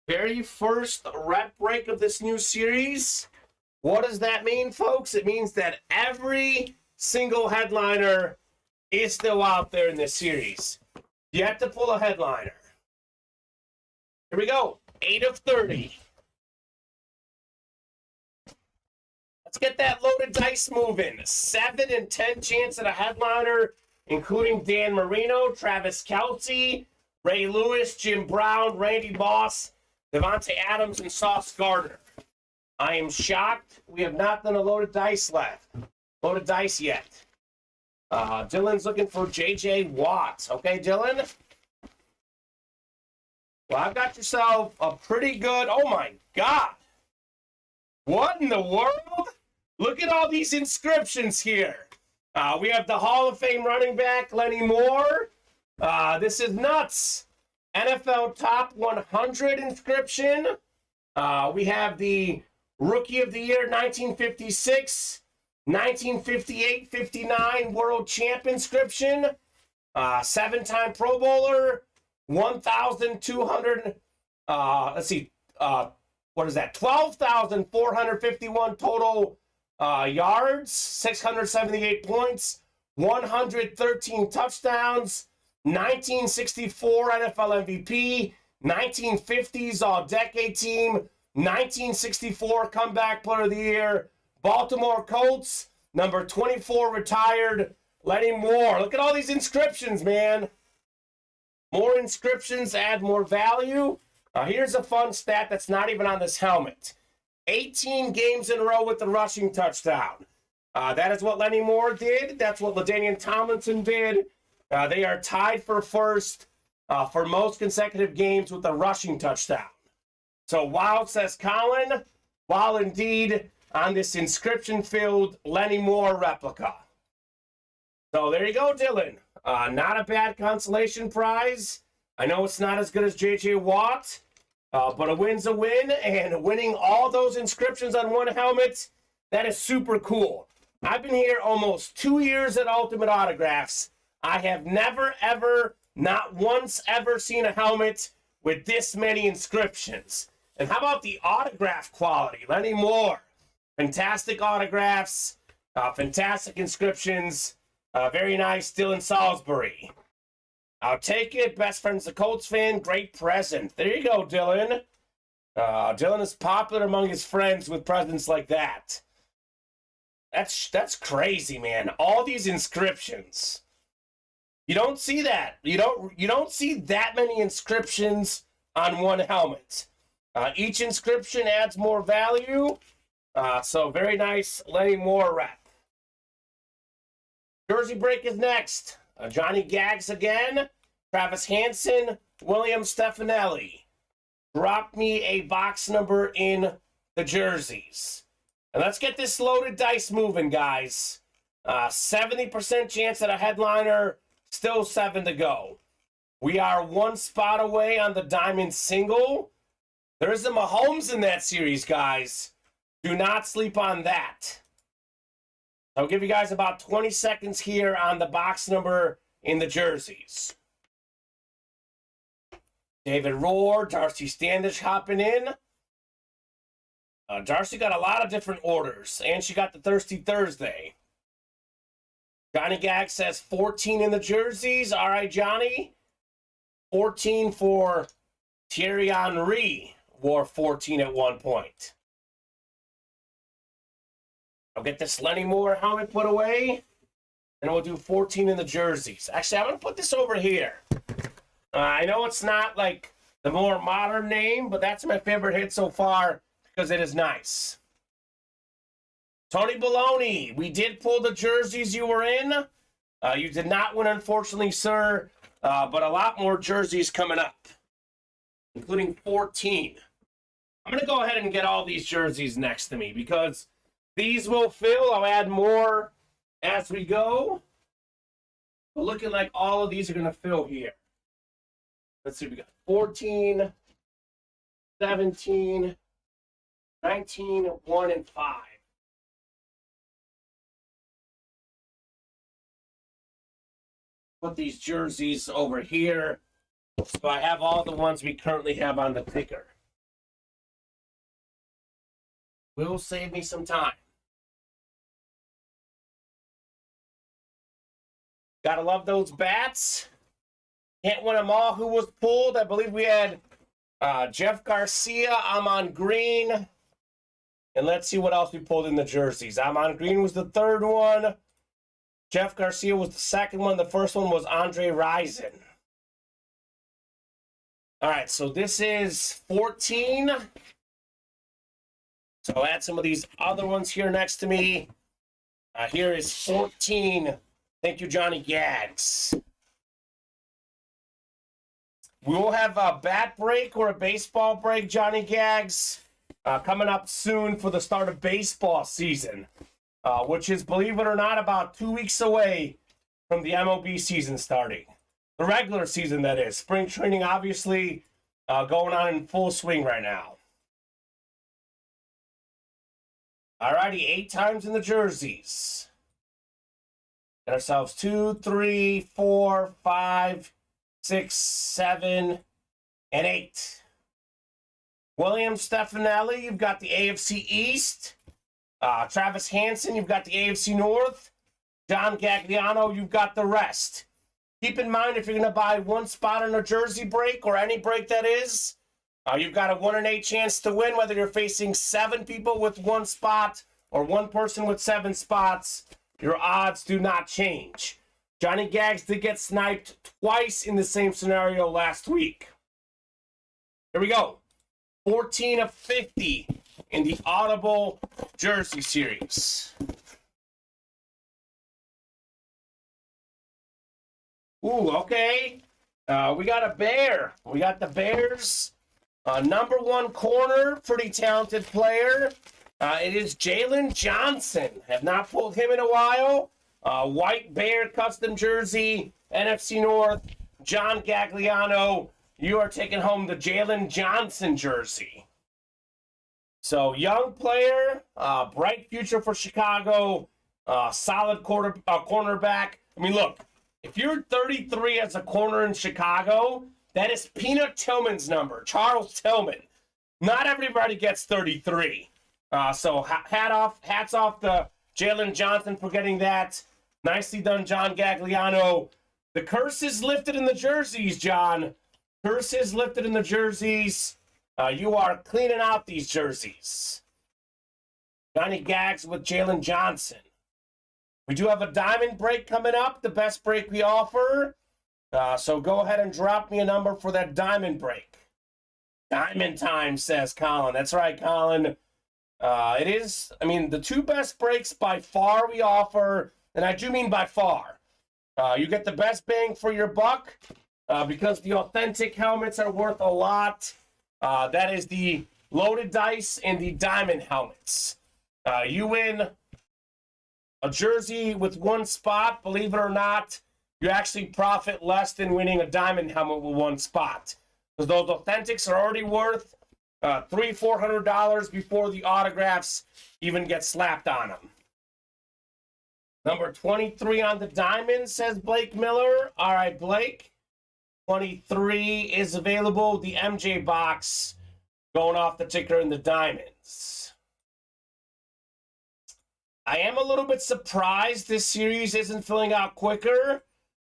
Very first rep break of this new series. What does that mean, folks? It means that every single headliner is still out there in this series. You have to pull a headliner. Here we go. 8 of 30. Let's get that loaded dice moving. 7 and 10 chance at a headliner, including Dan Marino, Travis Kelce, Ray Lewis, Jim Brown, Randy Moss, Devontae Adams, and Sauce Gardner. I am shocked we have not done a loaded dice yet. Dylan's looking for J.J. Watt. Okay, Dylan? Well, I've got yourself a pretty good... Oh, my God. What in the world? Look at all these inscriptions here. We have the Hall of Fame running back, Lenny Moore. This is nuts. NFL Top 100 inscription. We have the Rookie of the Year 1956, 1958-59 World Champ inscription. 7-time Pro Bowler, 1,200, what is that? 12,451 total yards, 678 points, 113 touchdowns, 1964 NFL MVP, 1950s All-Decade Team, 1964 Comeback Player of the Year, Baltimore Colts, number 24 retired, Lenny Moore. Look at all these inscriptions, man. More inscriptions add more value. Here's a fun stat that's not even on this helmet. 18 games in a row with the rushing touchdown. That is what Lenny Moore did. That's what LaDainian Tomlinson did. They are tied for first for most consecutive games with a rushing touchdown. So wow, says Colin. Wow, indeed, on this inscription-filled Lenny Moore replica. So there you go, Dylan. Not a bad consolation prize. I know it's not as good as J.J. Watt, but a win's a win, and winning all those inscriptions on one helmet, that is super cool. I've been here almost 2 years at Ultimate Autographs. I have never, ever, not once ever seen a helmet with this many inscriptions. And how about the autograph quality? Lenny Moore, fantastic autographs, fantastic inscriptions, very nice. Dylan Salisbury. I'll take it. Best friend's a Colts fan. Great present. There you go, Dylan. Dylan is popular among his friends with presents like that. That's crazy, man. All these inscriptions. You don't see that. You don't see that many inscriptions on one helmet. Each inscription adds more value. So very nice Lenny Moore rep. Jersey break is next. Johnny Gags again, Travis Hansen, William Stefanelli. Drop me a box number in the jerseys. And let's get this loaded dice moving, guys. 70% chance at a headliner, still 7 to go. We are 1 spot away on the diamond single. There is a Mahomes in that series, guys. Do not sleep on that. I'll give you guys about 20 seconds here on the box number in the jerseys. David Rohr, Darcy Standish hopping in. Darcy got a lot of different orders, and she got the Thirsty Thursday. Johnny Gag says 14 in the jerseys. All right, Johnny. 14 for Thierry Henry. Wore 14 at one point. I'll get this Lenny Moore helmet put away, and we'll do 14 in the jerseys. Actually, I'm going to put this over here. I know it's not like the more modern name, but that's my favorite hit so far because it is nice. Tony Baloney, we did pull the jerseys you were in. You did not win, unfortunately, sir, but a lot more jerseys coming up, including 14. I'm going to go ahead and get all these jerseys next to me because these will fill. I'll add more as we go. But looking like all of these are going to fill here. Let's see, we got 14, 17, 19, 1, and 5. Put these jerseys over here. So I have all the ones we currently have on the ticker. Will save me some time. Gotta love those bats. Can't win them all. Who was pulled? I believe we had Jeff Garcia, Amon Green. And let's see what else we pulled in the jerseys. Amon Green was the third one. Jeff Garcia was the second one. The first one was Andre Rison. All right, so this is 14. So I'll add some of these other ones here next to me. Here is 14. Thank you, Johnny Gags. We will have a bat break or a baseball break, Johnny Gags, coming up soon for the start of baseball season, which is, believe it or not, about 2 weeks away from the MLB season starting. The regular season, that is. Spring training, obviously, going on in full swing right now. Alrighty, 8 times in the jerseys. Get ourselves 2, 3, 4, 5, 6, 7, and 8. William Stefanelli, you've got the AFC East. Travis Hansen, you've got the AFC North. John Gagliano, you've got the rest. Keep in mind, if you're going to buy 1 spot on a jersey break, or any break that is, you've got a 1 in 8 chance to win, whether you're facing 7 people with 1 spot or 1 person with 7 spots. Your odds do not change. Johnny Gags did get sniped twice in the same scenario last week. Here we go. 14 of 50 in the Audible Jersey Series. Ooh, okay. We got a Bear. We got the Bears. Number 1 corner, pretty talented player. It is Jalen Johnson. Have not pulled him in a while. White Bear custom jersey, NFC North. John Gagliano, you are taking home the Jalen Johnson jersey. So, young player, bright future for Chicago, solid cornerback. I mean, look, if you're 33 as a corner in Chicago, that is Peanut Tillman's number, Charles Tillman. Not everybody gets 33. So hats off to Jalen Johnson for getting that. Nicely done, John Gagliano. The curse is lifted in the jerseys, John. Curse is lifted in the jerseys. You are cleaning out these jerseys. Johnny Gags with Jalen Johnson. We do have a diamond break coming up, the best break we offer. So go ahead and drop me a number for that diamond break. Diamond time, says Colin. That's right, Colin. It is, I mean, the 2 best breaks by far we offer, and I do mean by far. You get the best bang for your buck because the authentic helmets are worth a lot. That is the loaded dice and the diamond helmets. You win a jersey with one spot, believe it or not, you actually profit less than winning a diamond helmet with one spot. Because those authentics are already worth $300-400 before the autographs even get slapped on them. Number 23 on the diamond, says Blake Miller. All right, Blake. 23 is available. The MJ box going off the ticker in the diamonds. I am a little bit surprised this series isn't filling out quicker.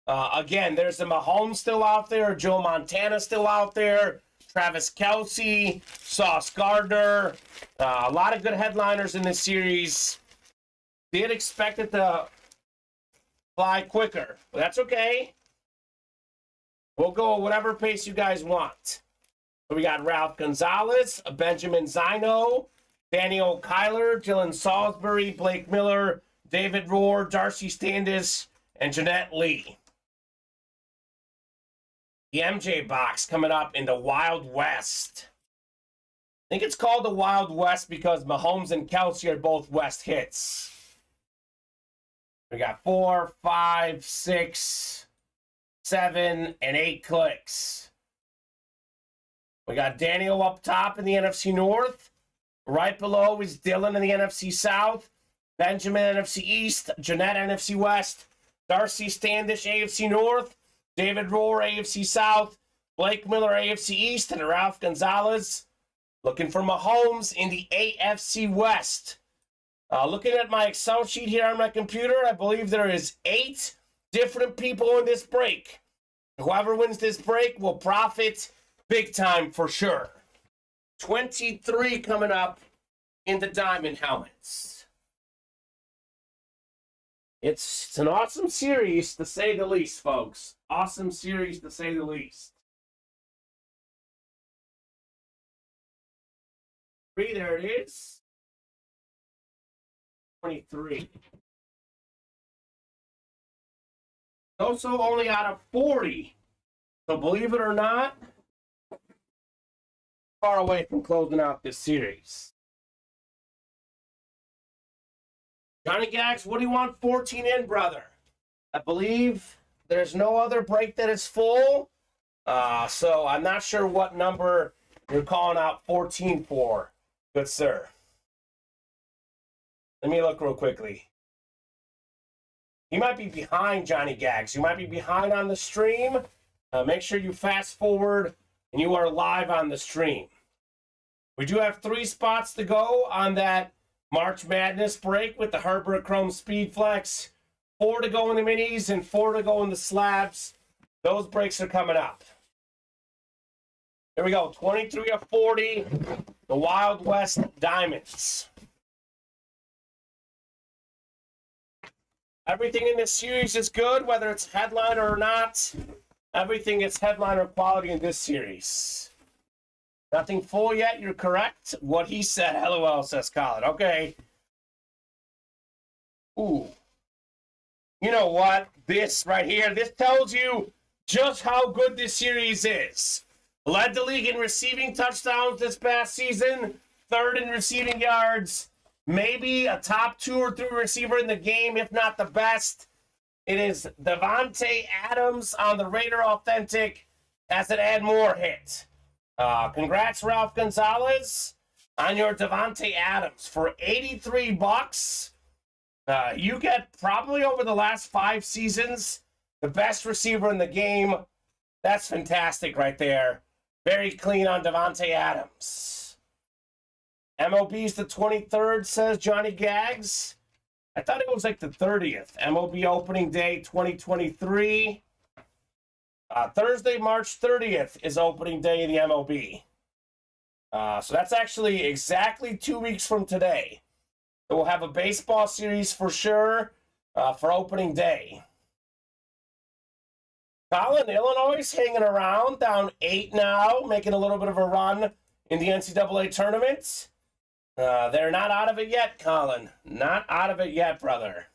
Again, there's the Mahomes still out there, Joe Montana still out there, Travis Kelce, Sauce Gardner, a lot of good headliners in this series. Did expect it to fly quicker, but that's okay. We'll go at whatever pace you guys want. So we got Ralph Gonzalez, Benjamin Zino, Daniel Kyler, Dylan Salisbury, Blake Miller, David Rohr, Darcy Standis, and Jeanette Lee. The MJ box coming up in the Wild West. I think it's called the Wild West because Mahomes and Kelce are both West hits. We got 4, 5, 6, 7, and 8 clicks. We got Daniel up top in the NFC North. Right below is Dylan in the NFC South. Benjamin NFC East. Jeanette NFC West. Darcy Standish AFC North. David Rohr AFC South. Blake Miller AFC East. And Ralph Gonzalez looking for Mahomes in the AFC West. Looking at my Excel sheet here on my computer, I believe there is 8 different people in this break. Whoever wins this break will profit big time for sure. 23 coming up in the diamond helmets. It's an awesome series, to say the least, folks. Awesome series, to say the least. There it is. 23. Also only out of 40. So believe it or not, far away from closing out this series. Johnny Gags, what do you want 14 in, brother? I believe there's no other break that is full. So I'm not sure what number you're calling out 14 for, good sir. Let me look real quickly. You might be behind, Johnny Gags. You might be behind on the stream. Make sure you fast forward and you are live on the stream. We do have 3 spots to go on that March Madness break with the Herbert Chrome Speed Flex. 4 to go in the minis and 4 to go in the slabs. Those breaks are coming up. Here we go. 23 of 40. The Wild West Diamonds. Everything in this series is good, whether it's headliner or not. Everything is headliner quality in this series. Nothing full yet, you're correct. What he said, LOL, says Colin. Okay. Ooh. You know what? This right here, this tells you just how good this series is. Led the league in receiving touchdowns this past season. 3rd in receiving yards. Maybe a top 2 or 3 receiver in the game, if not the best. It is Davante Adams on the Raider Authentic as an Add More hit. Congrats, Ralph Gonzalez, on your Davante Adams. For $83, you get probably over the last 5 seasons the best receiver in the game. That's fantastic right there. Very clean on Davante Adams. MLB's the 23rd, says Johnny Gags. I thought it was like the 30th. MLB opening day 2023. Thursday, March 30th is opening day in the MLB. So that's actually exactly 2 weeks from today. So we'll have a baseball series for sure for opening day. Colin, Illinois hanging around, down 8 now, making a little bit of a run in the NCAA tournament. They're not out of it yet, Colin. Not out of it yet, brother.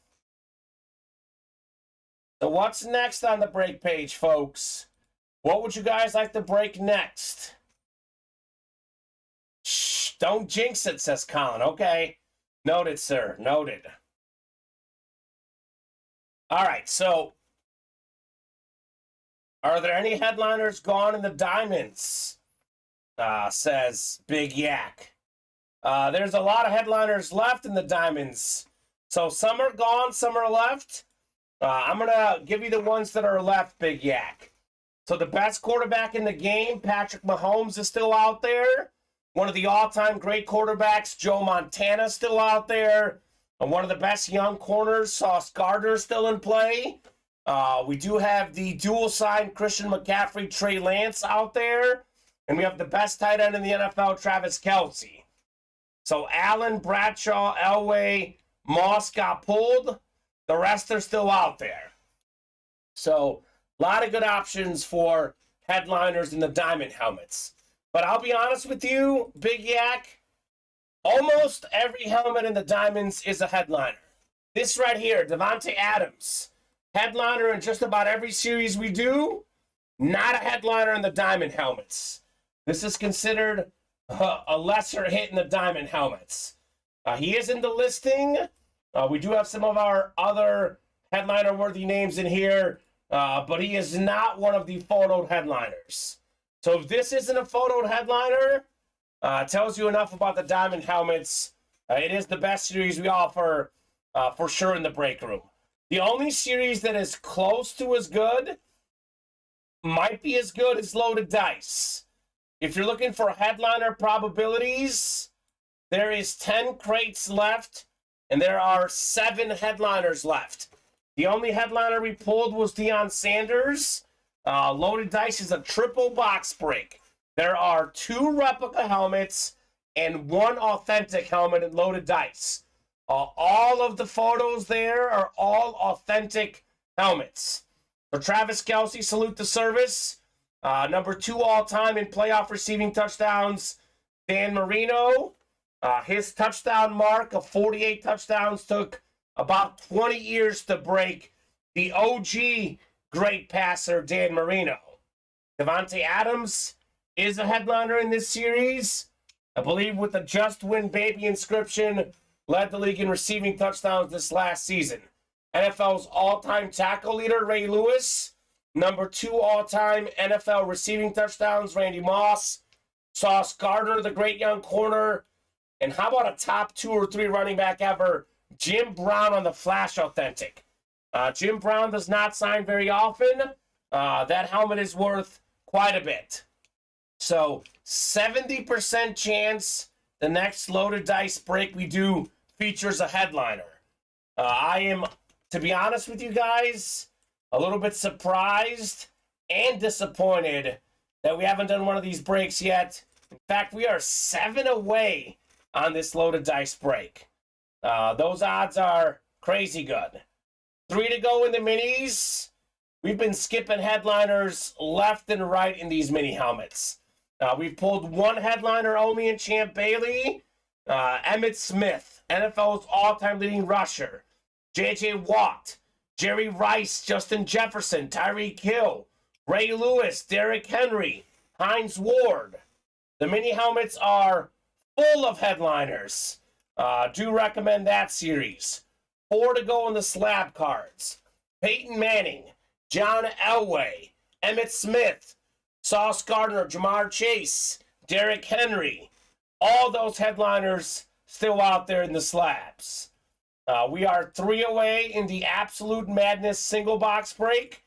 So what's next on the break page, folks? What would you guys like to break next? Shh, don't jinx it, says Colin. Okay. Noted, sir. Noted. All right, so are there any headliners gone in the diamonds? Says Big Yak. There's a lot of headliners left in the diamonds. So some are gone, some are left. I'm going to give you the ones that are left, Big Yak. So the best quarterback in the game, Patrick Mahomes, is still out there. One of the all-time great quarterbacks, Joe Montana, is still out there. And one of the best young corners, Sauce Gardner, is still in play. We do have the dual-signed Christian McCaffrey, Trey Lance out there. And we have the best tight end in the NFL, Travis Kelce. So Allen, Bradshaw, Elway, Moss got pulled. The rest are still out there. So a lot of good options for headliners in the diamond helmets. But I'll be honest with you, Big Yak, almost every helmet in the diamonds is a headliner. This right here, Devontae Adams, headliner in just about every series we do, not a headliner in the diamond helmets. This is considered a lesser hit in the diamond helmets. He is in the listing. We do have some of our other headliner-worthy names in here, but he is not one of the photoed headliners. So if this isn't a photoed headliner, it tells you enough about the diamond helmets. It is the best series we offer for sure in the break room. The only series that is close to as good, might be as good as Loaded Dice. If you're looking for headliner probabilities, there is 10 crates left, and there are 7 headliners left. The only headliner we pulled was Deion Sanders. Loaded Dice is a triple box break. There are 2 replica helmets and 1 authentic helmet in Loaded Dice. All of the photos there are all authentic helmets. For Travis Kelce, salute the service. Number 2 all-time in playoff receiving touchdowns, Dan Marino. His touchdown mark of 48 touchdowns took about 20 years to break. The OG great passer, Dan Marino. Devontae Adams is a headliner in this series. I believe with the Just Win Baby inscription, led the league in receiving touchdowns this last season. NFL's all-time tackle leader, Ray Lewis. Number 2 all-time NFL receiving touchdowns, Randy Moss. Sauce Gardner, the great young corner. And how about a top 2 or 3 running back ever, Jim Brown on the Flash Authentic. Jim Brown does not sign very often. That helmet is worth quite a bit. So 70% chance the next Loaded Dice break we do features a headliner. I am, to be honest with you guys, a little bit surprised and disappointed that we haven't done one of these breaks yet. In fact, we are 7 away on this Loaded Dice break. Those odds are crazy good. 3 to go in the minis. We've been skipping headliners left and right in these mini helmets. We've pulled 1 headliner only in Champ Bailey. Emmitt Smith, NFL's all-time leading rusher. J.J. Watt, Jerry Rice, Justin Jefferson, Tyreek Hill, Ray Lewis, Derrick Henry, Hines Ward. The mini helmets are full of headliners. Do recommend that series. 4 to go in the slab cards. Peyton Manning, John Elway, Emmitt Smith, Sauce Gardner, Jamar Chase, Derrick Henry. All those headliners still out there in the slabs. We are 3 away in the Absolute Madness single box break.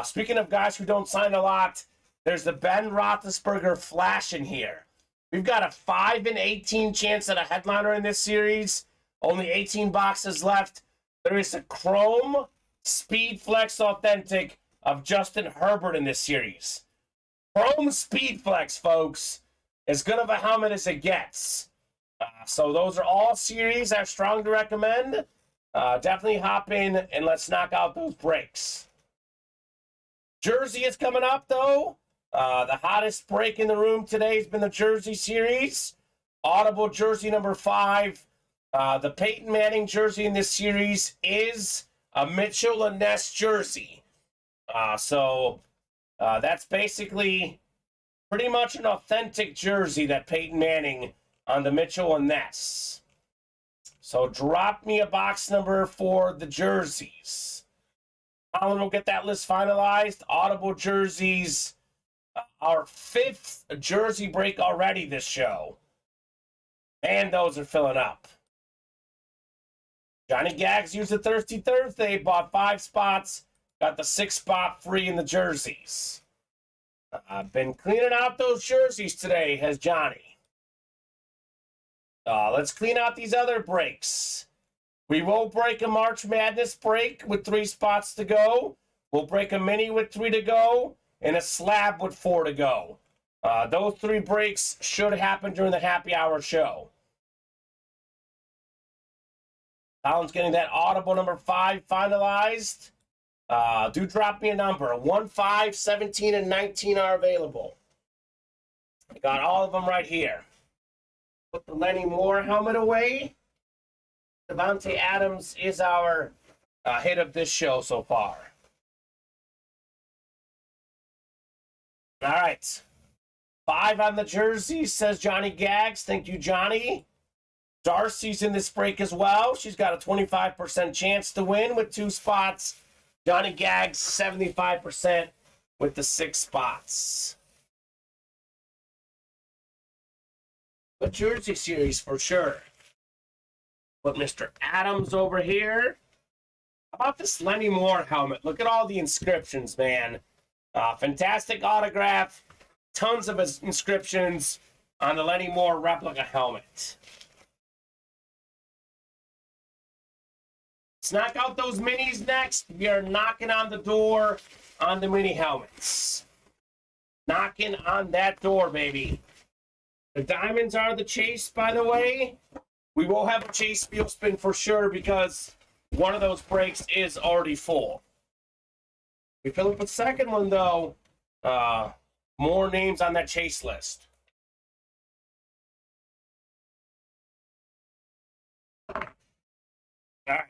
Speaking of guys who don't sign a lot, there's the Ben Roethlisberger flash in here. We've got a 5 in 18 chance at a headliner in this series. Only 18 boxes left. There is a Chrome Speed Flex Authentic of Justin Herbert in this series. Chrome Speed Flex, folks. As good of a helmet as it gets. So those are all series I strongly recommend. Definitely hop in and let's knock out those breaks. Jersey is coming up, though. The hottest break in the room today has been the Jersey series. Audible jersey number 5. The Peyton Manning jersey in this series is a Mitchell and Ness jersey. So that's basically pretty much an authentic jersey that Peyton Manning on the Mitchell and Ness. So drop me a box number for the jerseys. Colin will get that list finalized. Audible jerseys. Our 5th jersey break already this show. And those are filling up. Johnny Gags used a Thirsty Thursday, bought 5 spots, got the 6th spot free in the jerseys. I've been cleaning out those jerseys today, has Johnny. Let's clean out these other breaks. We will break a March Madness break with 3 spots to go. We'll break a mini with 3 to go, and a slab with 4 to go. Those 3 breaks should happen during the happy hour show. Colin's getting that audible number 5 finalized. Do drop me a number. 1, 5, 17, and 19 are available. I got all of them right here. Put the Lenny Moore helmet away. Devontae Adams is our hit of this show so far. All right. 5 on the jersey, says Johnny Gags. Thank you, Johnny. Darcy's in this break as well. She's got a 25% chance to win with 2 spots. Johnny Gags, 75% with the 6 spots. The jersey series for sure. Put Mr. Adams over here. How about this Lenny Moore helmet? Look at all the inscriptions, man. Fantastic autograph. Tons of inscriptions on the Lenny Moore replica helmet. Let's knock out those minis next. We are knocking on the door on the mini helmets. Knocking on that door, baby. The diamonds are the chase, by the way. We will have a chase field spin for sure because one of those breaks is already full. We fill up a second one, though. More names on that chase list. All right.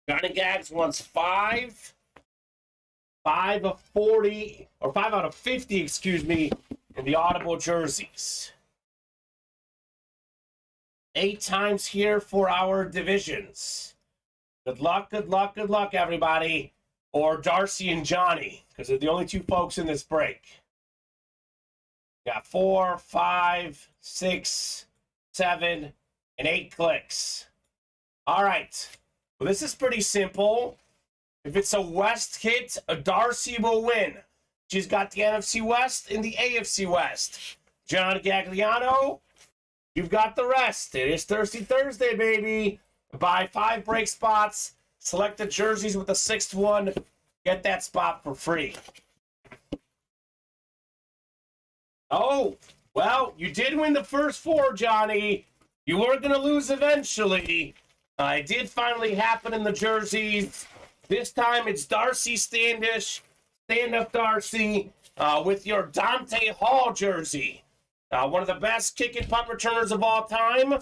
Johnny Gags wants 5. 5 of 40, or 5 out of 50, excuse me, in the audible jerseys. 8 times here for our divisions. Good luck, good luck, good luck, everybody. Or Darcy and Johnny, because they're the only 2 folks in this break. Got 4, 5, 6, 7, and 8 clicks. All right. Well, this is pretty simple. If it's a West hit, a Darcy will win. She's got the NFC West and the AFC West. John Gagliano, you've got the rest. It is Thirsty Thursday, baby. Buy 5 break spots. Select the jerseys with the 6th one. Get that spot for free. Oh, well, you did win the first 4, Johnny. You were going to lose eventually. It did finally happen in the jerseys. This time it's Darcy Standish. Stand up, Darcy, with your Dante Hall jersey. One of the best kick and punt returners of all time.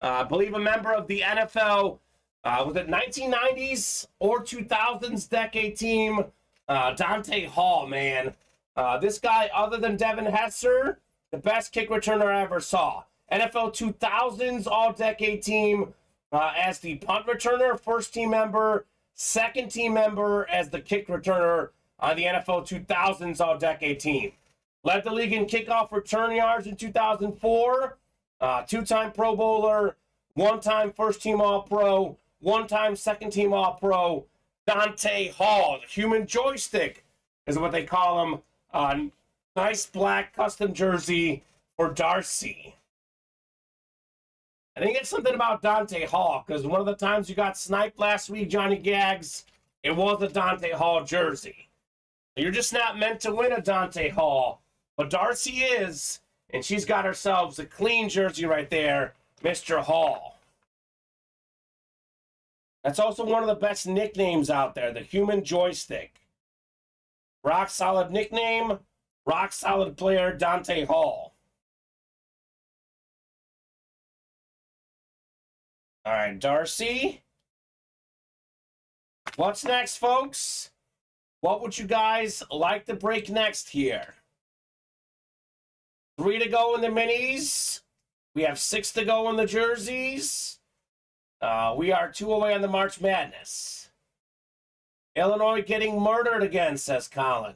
I believe a member of the NFL, was it 1990s or 2000s decade team? Dante Hall, man. This guy, other than Devin Hester, the best kick returner I ever saw. NFL 2000s all-decade team as the punt returner, first team member, second team member as the kick returner on the NFL 2000s all-decade team. Led the league in kickoff return yards in 2004. 2-time Pro Bowler, 1-time first-team All-Pro, 1-time second-team All-Pro. Dante Hall, the human joystick is what they call him. Nice black custom jersey for Darcy. I think it's something about Dante Hall, because one of the times you got sniped last week, Johnny Gags, it was a Dante Hall jersey. You're just not meant to win a Dante Hall, but Darcy is, and she's got herself a clean jersey right there, Mr. Hall. That's also one of the best nicknames out there, the human joystick. Rock solid nickname, rock solid player, Dante Hall. All right, Darcy. What's next, folks? What would you guys like to break next here? 3 to go in the minis. We have 6 to go in the jerseys. We are 2 away on the March Madness. Illinois getting murdered again, says Colin.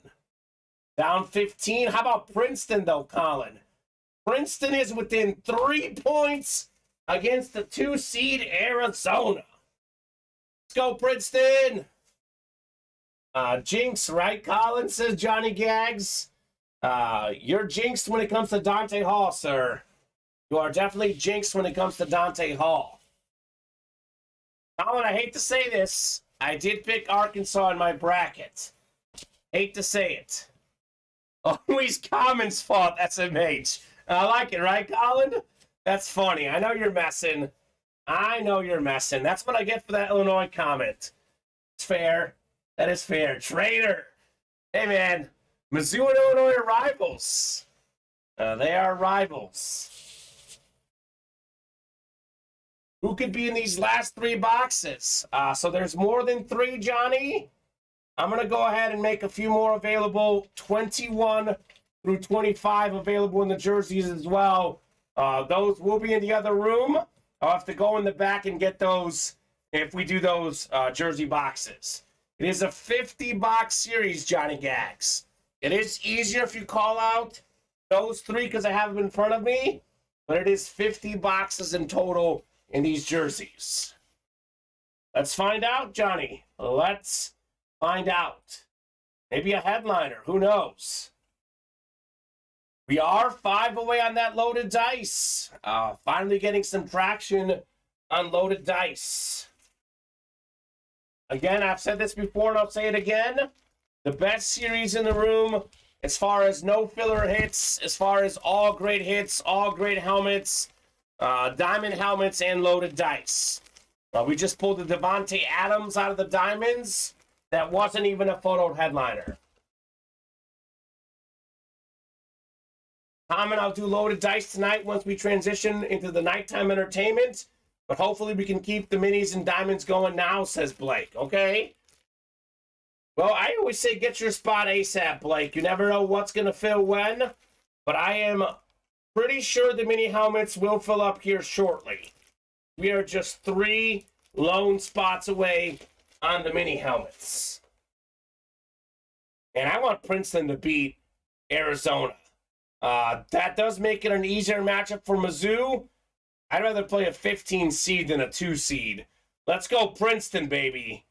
Down 15. How about Princeton, though, Colin? Princeton is within 3 points against the 2-seed Arizona. Let's go, Princeton. Jinx, right, Colin, says Johnny Gags. You're jinxed when it comes to Dante Hall, sir. You are definitely jinxed when it comes to Dante Hall. Colin, I hate to say this. I did pick Arkansas in my bracket. Hate to say it. Always Kamen's fault, SMH. I like it, right, Colin? That's funny. I know you're messing. I know you're messing. That's what I get for that Illinois comment. It's fair. That is fair. Traitor. Hey, man. Mizzou and Illinois are rivals. They are rivals. Who could be in these last 3 boxes? So there's more than 3, Johnny. I'm going to go ahead and make a few more available. 21 through 25 available in the jerseys as well. Those will be in the other room. I'll have to go in the back and get those if we do those jersey boxes. It is a 50-box series, Johnny Gags. It is easier if you call out those 3 because I have them in front of me, but it is 50 boxes in total in these jerseys. Let's find out, Johnny. Let's find out. Maybe a headliner. Who knows? We are 5 away on that loaded dice. Finally getting some traction on loaded dice. Again, I've said this before and I'll say it again. The best series in the room as far as no filler hits, as far as all great hits, all great helmets, diamond helmets, and loaded dice. We just pulled the Devontae Adams out of the diamonds. That wasn't even a photo headliner. Comment, I'll do loaded dice tonight once we transition into the nighttime entertainment. But hopefully we can keep the minis and diamonds going now, says Blake. Okay? Well, I always say get your spot ASAP, Blake. You never know what's going to fill when. But I am pretty sure the mini helmets will fill up here shortly. We are just 3 lone spots away on the mini helmets. And I want Princeton to beat Arizona. That does make it an easier matchup for Mizzou. I'd rather play a 15 seed than a 2 seed. Let's go Princeton, baby.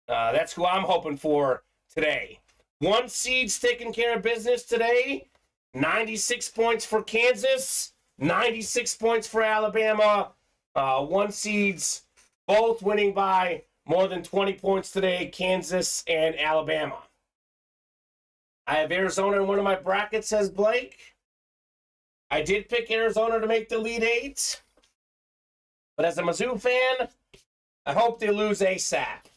That's who I'm hoping for today. 1 seed's taking care of business today. 96 points for Kansas. 96 points for Alabama. 1 seeds both winning by more than 20 points today, Kansas and Alabama. I have Arizona in one of my brackets, says Blake. I did pick Arizona to make the Elite 8. But as a Mizzou fan, I hope they lose ASAP.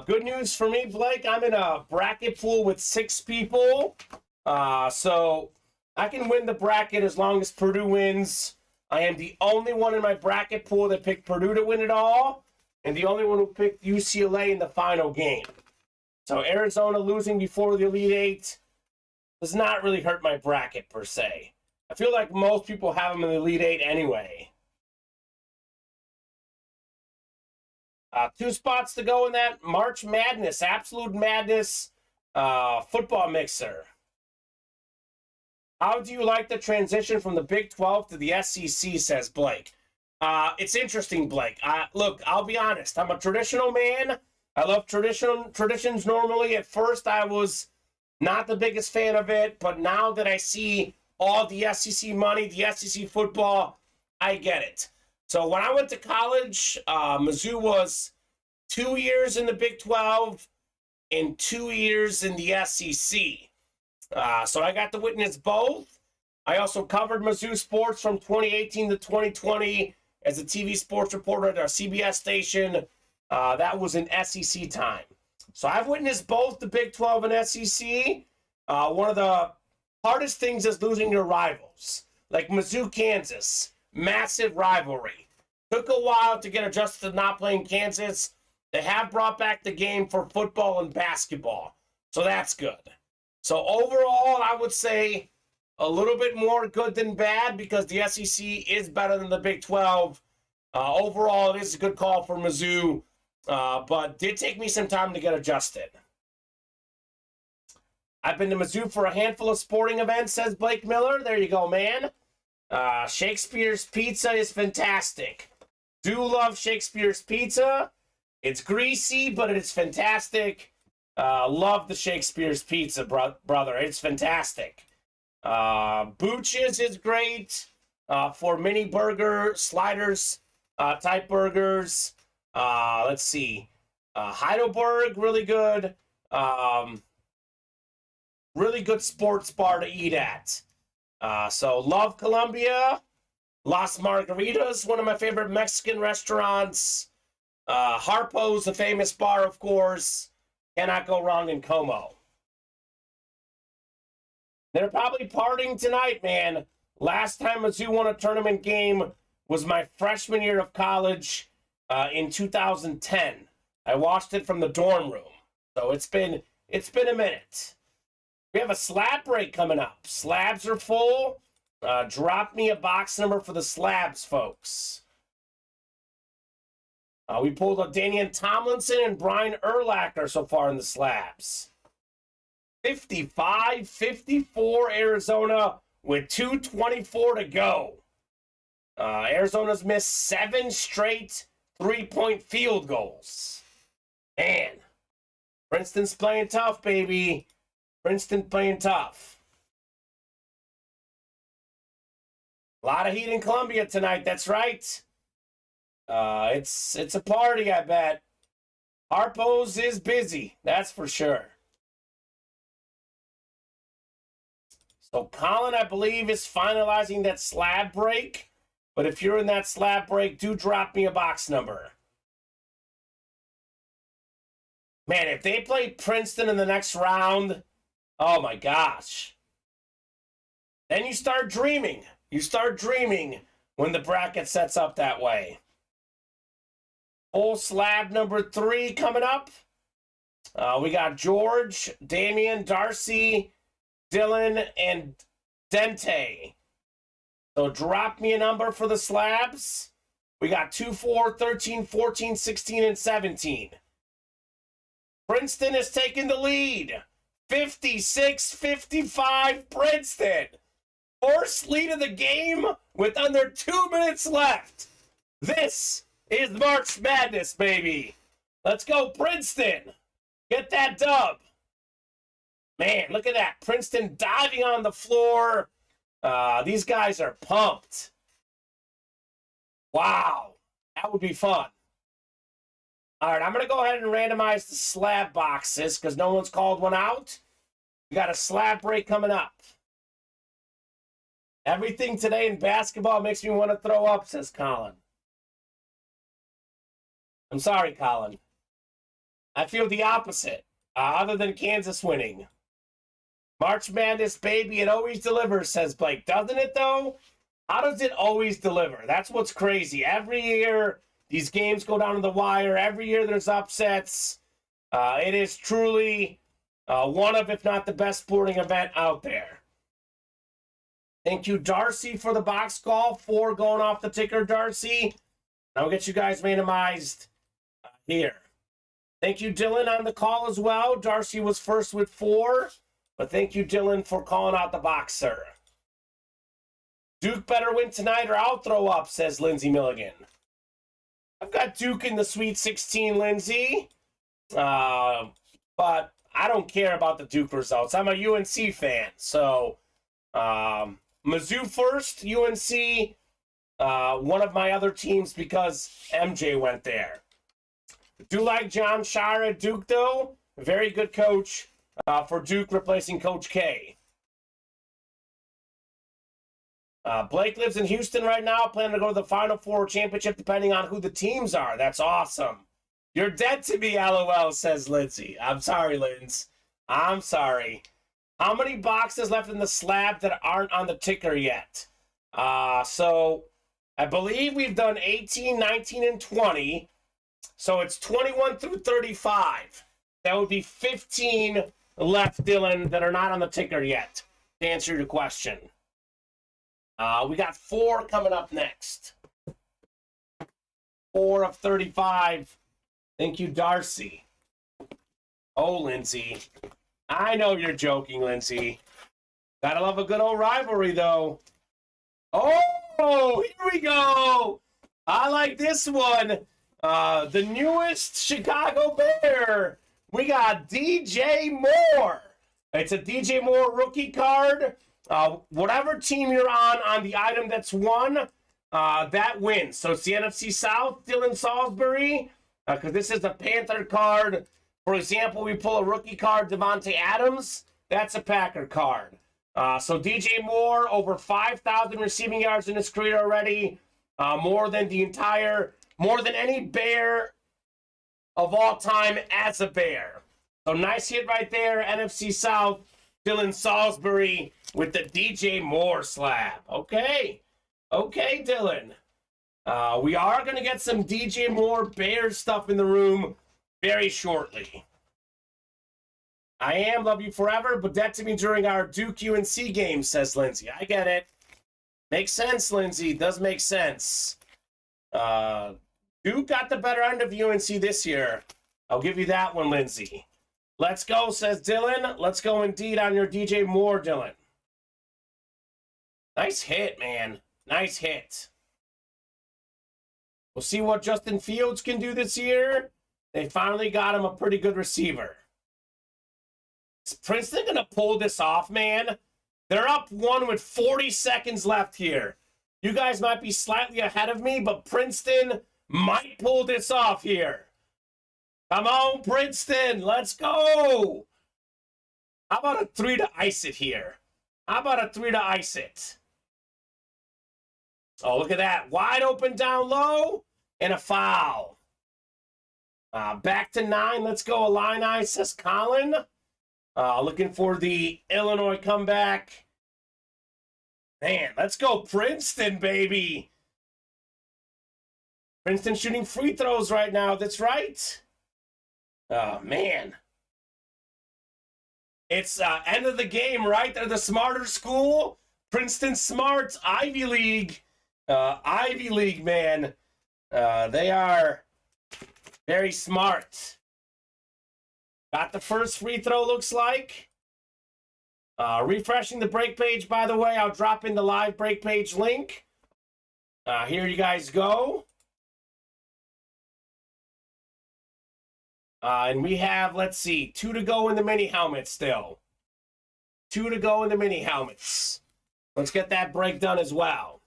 Good news for me, Blake. I'm in a bracket pool with 6 people. So I can win the bracket as long as Purdue wins. I am the only one in my bracket pool that picked Purdue to win it all, and the only one who picked UCLA in the final game. So Arizona losing before the Elite 8 does not really hurt my bracket per se. I feel like most people have them in the Elite 8 anyway. 2 spots to go in that March Madness, Absolute Madness football mixer. How do you like the transition from the Big 12 to the SEC, says Blake. It's interesting, Blake. Look, I'll be honest. I'm a traditional man. I love traditions normally. At first, I was not the biggest fan of it, but now that I see all the SEC money, the SEC football, I get it. So when I went to college, Mizzou was 2 years in the Big 12 and 2 years in the SEC. So I got to witness both. I also covered Mizzou sports from 2018 to 2020 as a TV sports reporter at our CBS station. That was in SEC time. So I've witnessed both the Big 12 and SEC. One of the hardest things is losing your rivals. Like Mizzou, Kansas. Massive rivalry. Took a while to get adjusted to not playing Kansas. They have brought back the game for football and basketball, so that's good. So overall, I would say a little bit more good than bad because the SEC is better than the Big 12. Overall, it is a good call for Mizzou, but did take me some time to get adjusted. I've been to Mizzou for a handful of sporting events, says Blake Miller. There you go, man. Shakespeare's Pizza is fantastic. Do love Shakespeare's Pizza. It's greasy, but it's fantastic. Love the Shakespeare's Pizza, brother. It's fantastic. Booch's is great for mini burger, sliders type burgers. Let's see. Heidelberg, really good. Really good sports bar to eat at. So love Columbia. Las Margaritas, one of my favorite Mexican restaurants. Harpo's, a famous bar, of course. Cannot go wrong in Como. They're probably partying tonight, man. Last time Mizzou won a tournament game was my freshman year of college in 2010. I watched it from the dorm room. So it's been a minute. We have a slab break coming up. Slabs are full. Drop me a box number for the slabs, folks. We pulled a Danian Tomlinson and Brian Urlacher so far in the slabs. 55-54 Arizona with 2:24 to go. Arizona's missed 7 straight three-point field goals. Man, Princeton's playing tough, baby. Princeton playing tough. A lot of heat in Columbia tonight, that's right. It's a party, I bet. Harpo's is busy, that's for sure. So Colin, I believe, is finalizing that slab break. But if you're in that slab break, do drop me a box number. Man, if they play Princeton in the next round, oh my gosh. Then you start dreaming. You start dreaming when the bracket sets up that way. Full slab number 3 coming up. We got George, Damian, Darcy, Dylan, and Dente. So drop me a number for the slabs. We got 2, 4, 13, 14, 16, and 17. Princeton is taking the lead. 56-55 Princeton. First lead of the game with under 2 minutes left. This is March Madness, baby. Let's go, Princeton. Get that dub. Man, look at that. Princeton diving on the floor. These guys are pumped. Wow. That would be fun. All right, I'm going to go ahead and randomize the slab boxes because no one's called one out. We got a slab break coming up. Everything today in basketball makes me want to throw up, says Colin. I'm sorry, Colin. I feel the opposite, other than Kansas winning. March Madness, baby, it always delivers, says Blake. Doesn't it, though? How does it always deliver? That's what's crazy. Every year, these games go down to the wire. Every year, there's upsets. It is truly one of, if not the best sporting event out there. Thank you, Darcy, for the box call. 4 going off the ticker, Darcy. I'll get you guys randomized here. Thank you, Dylan, on the call as well. Darcy was first with 4. But thank you, Dylan, for calling out the box, sir. Duke better win tonight or I'll throw up, says Lindsey Milligan. I've got Duke in the Sweet 16, Lindsey. But I don't care about the Duke results. I'm a UNC fan. So, Mizzou first, UNC, one of my other teams because MJ went there. Do like John Shire at Duke, though. Very good coach. For Duke replacing Coach K. Blake lives in Houston right now, planning to go to the Final Four championship depending on who the teams are. That's awesome. You're dead to me, LOL, says Lindsay. I'm sorry, Linz. I'm sorry. How many boxes left in the slab that aren't on the ticker yet? So I believe we've done 18, 19, and 20. So it's 21 through 35. That would be 15 left, Dylan, that are not on the ticker yet, to answer your question. We got 4 coming up next. 4 of 35. Thank you, Darcy. Oh, Lindsay. I know you're joking, Lindsay. Gotta love a good old rivalry, though. Oh, here we go. I like this one. The newest Chicago Bear. We got DJ Moore. It's a DJ Moore rookie card. Whatever team you're on the item that's won, that wins. So it's the NFC South, Dylan Salisbury, because this is a Panther card. For example, we pull a rookie card, Devontae Adams. That's a Packer card. So DJ Moore, over 5,000 receiving yards in his career already. More than any Bear of all time as a Bear. So nice hit right there, NFC South, Dylan Salisbury with the DJ Moore slab. Okay, Dylan. We are going to get some DJ Moore Bears stuff in the room very shortly. I am love you forever, but that to me during our Duke UNC game, says Lindsay. I get it. Makes sense, Lindsay. Does make sense. Duke got the better end of UNC this year. I'll give you that one, Lindsay. Let's go, says Dylan. Let's go indeed on your DJ Moore, Dylan. Nice hit, man. Nice hit. We'll see what Justin Fields can do this year. They finally got him a pretty good receiver. Is Princeton going to pull this off, man? They're up 1 with 40 seconds left here. You guys might be slightly ahead of me, but Princeton might pull this off here. Come on, Princeton. Let's go. How about a 3 to ice it here? How about a 3 to ice it? Oh, look at that. Wide open down low and a foul. Back to 9. Let's go, Illini, says Colin. Looking for the Illinois comeback. Man, let's go Princeton, baby. Princeton shooting free throws right now. That's right. Oh, man. It's end of the game, right? They're the smarter school. Princeton smart. Ivy League. Ivy League, man. They are very smart. Got the first free throw, looks like. Refreshing the break page, by the way. I'll drop in the live break page link. Here you guys go. And we have, let's see, 2 to go in the mini helmets still. 2 to go in the mini helmets. Let's get that break done as well.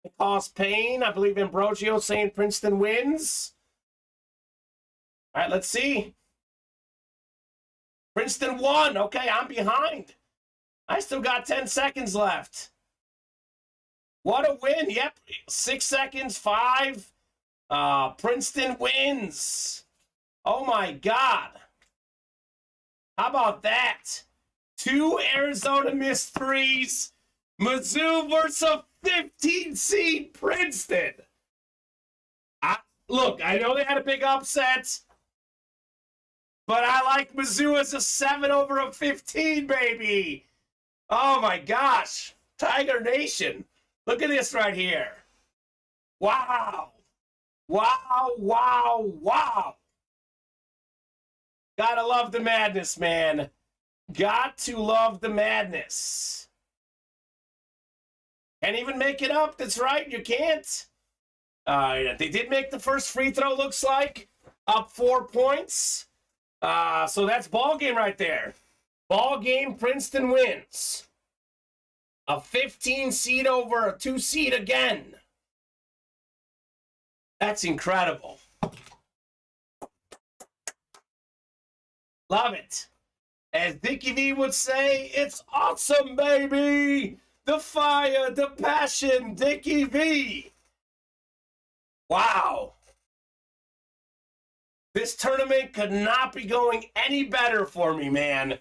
It costs pain. I believe Ambrosio saying Princeton wins. All right, let's see. Princeton won. Okay, I'm behind. I still got 10 seconds left. What a win. Yep, 6 seconds, 5. Princeton wins. Oh, my God. How about that? 2 Arizona missed threes. Mizzou versus a 15 seed Princeton. Look, I know they had a big upset, but I like Mizzou as a 7 over a 15, baby. Oh, my gosh. Tiger Nation. Look at this right here. Wow. Wow, wow, wow. Gotta love the madness, man. Got to love the madness. Can't even make it up. That's right. You can't. They did make the first free throw, looks like. Up 4 points. So that's ball game right there. Ball game, Princeton wins. A 15 seed over a 2 seed again. That's incredible. Love it. As Dickie V would say, it's awesome, baby. The fire, the passion, Dickie V. Wow. This tournament could not be going any better for me, man.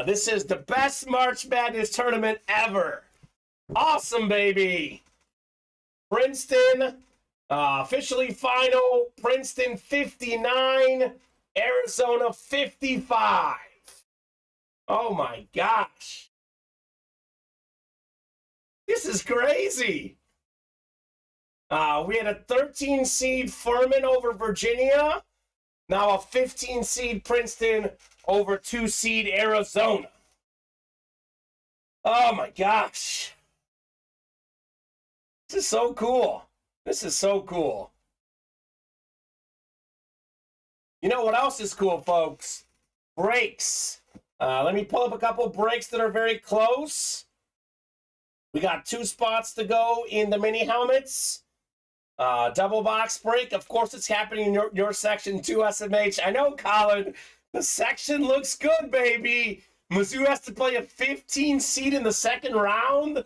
This is the best March Madness tournament ever. Awesome, baby. Princeton Officially final, Princeton 59, Arizona 55. Oh my gosh. This is crazy. We had a 13 seed Furman over Virginia. Now a 15 seed Princeton over 2 seed Arizona. Oh my gosh. This is so cool. This is so cool. You know what else is cool, folks? Breaks. Let me pull up a couple breaks that are very close. We got 2 spots to go in the mini helmets. Double box break. Of course, it's happening in your section too, SMH. I know, Colin. The section looks good, baby. Mizzou has to play a 15 seed in the second round.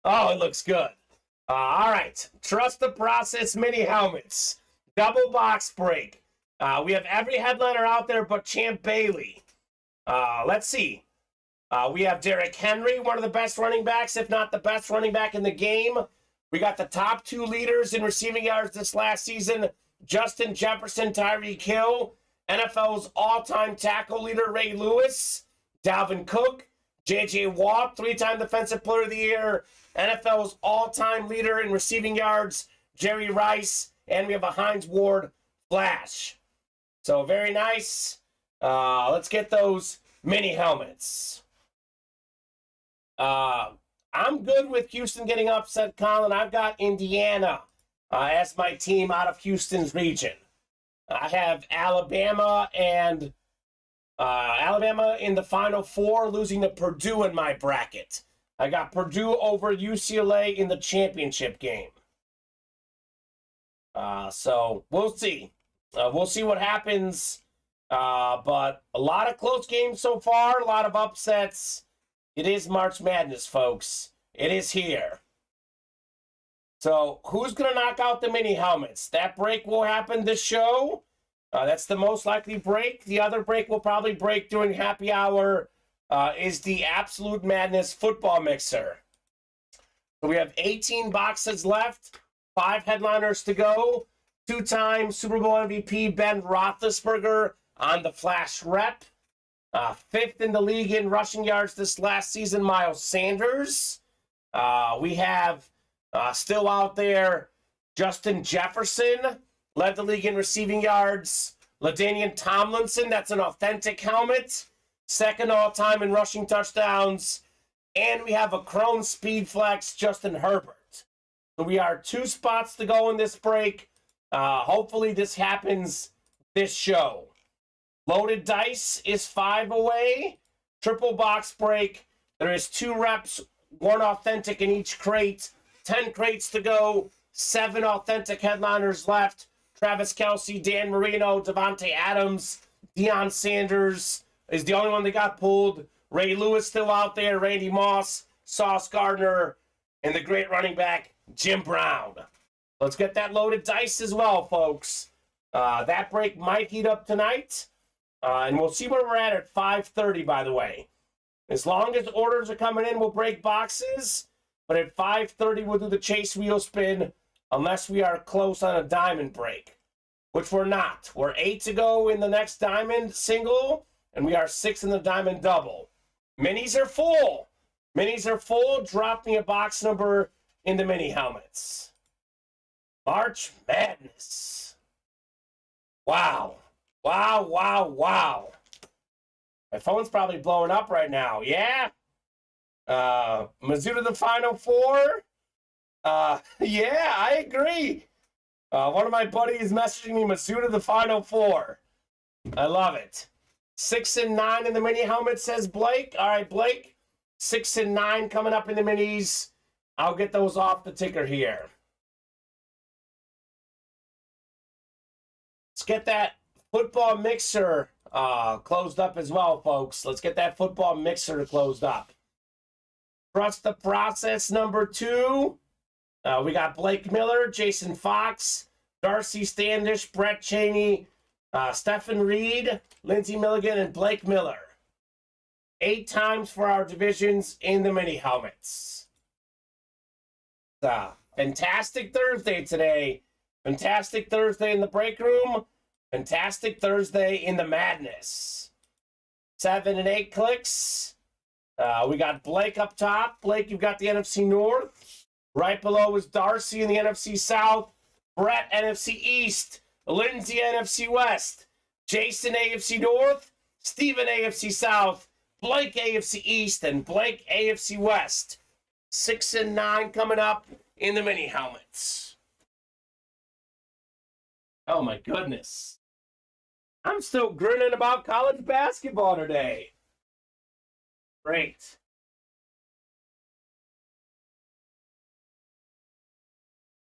Oh, it looks good. All right. Trust the process mini helmets. Double box break. We have every headliner out there but Champ Bailey. Let's see. We have Derrick Henry, one of the best running backs, if not the best running back in the game. We got the top 2 leaders in receiving yards this last season, Justin Jefferson, Tyreek Hill, NFL's all-time tackle leader, Ray Lewis, Dalvin Cook, J.J. Watt, 3-time Defensive Player of the Year, NFL's all-time leader in receiving yards, Jerry Rice, and we have a Hines Ward flash. So very nice. Let's get those mini helmets. I'm good with Houston getting upset, Colin. I've got Indiana as my team out of Houston's region. I have Alabama and Alabama in the Final Four, losing to Purdue in my bracket. I got Purdue over UCLA in the championship game. So we'll see. We'll see what happens. But a lot of close games so far, a lot of upsets. It is March Madness, folks. It is here. So who's going to knock out the mini helmets? That break will happen this show. That's the most likely break. The other break will probably break during happy hour is the Absolute Madness football mixer. So we have 18 boxes left, 5 headliners to go. 2-time Super Bowl MVP Ben Roethlisberger on the flash rep. 5th in the league in rushing yards this last season, Miles Sanders. We have still out there Justin Jefferson, led the league in receiving yards. LaDainian Tomlinson, that's an authentic helmet. 2nd all-time in rushing touchdowns. And we have a Chrome Speed Flex, Justin Herbert. So we are 2 spots to go in this break. Hopefully this happens this show. Loaded dice is 5 away. Triple box break. There is 2 reps, 1 authentic in each crate. 10 crates to go. 7 authentic headliners left. Travis Kelce, Dan Marino, Devontae Adams, Deion Sanders is the only one that got pulled. Ray Lewis still out there. Randy Moss, Sauce Gardner, and the great running back, Jim Brown. Let's get that loaded dice as well, folks. That break might heat up tonight. And we'll see where we're at 5:30, by the way. As long as orders are coming in, we'll break boxes. But at 5:30, we'll do the chase wheel spin unless we are close on a diamond break, which we're not. We're 8 to go in the next diamond single, and we are 6 in the diamond double. Minis are full. Minis are full. Drop me a box number in the mini helmets. March Madness. Wow. Wow, wow, wow. My phone's probably blowing up right now. Yeah. Mizzou to the Final Four. Yeah, I agree. One of my buddies messaging me, Mizzou to the Final Four. I love it. 6 and 9 in the mini helmet, says Blake. All right, Blake. 6 and 9 coming up in the minis. I'll get those off the ticker here. Let's get that football mixer closed up as well, folks. Let's get that football mixer closed up. Trust the process number 2. We got Blake Miller, Jason Fox, Darcy Standish, Brett Cheney, Stephen Reed, Lindsey Milligan, and Blake Miller. 8 times for our divisions in the mini helmets. Fantastic Thursday today Fantastic Thursday in the break room. Fantastic Thursday in the madness. 7 and 8 clicks. We got Blake up top. Blake, you've got the NFC North. Right below is Darcy in the NFC South. Brett, NFC East. Lindsay, NFC West. Jason, AFC North. Steven, AFC South. Blake, AFC East. And Blake, AFC West. 6 and 9 coming up in the mini helmets. Oh my goodness. I'm still grinning about college basketball today. Great.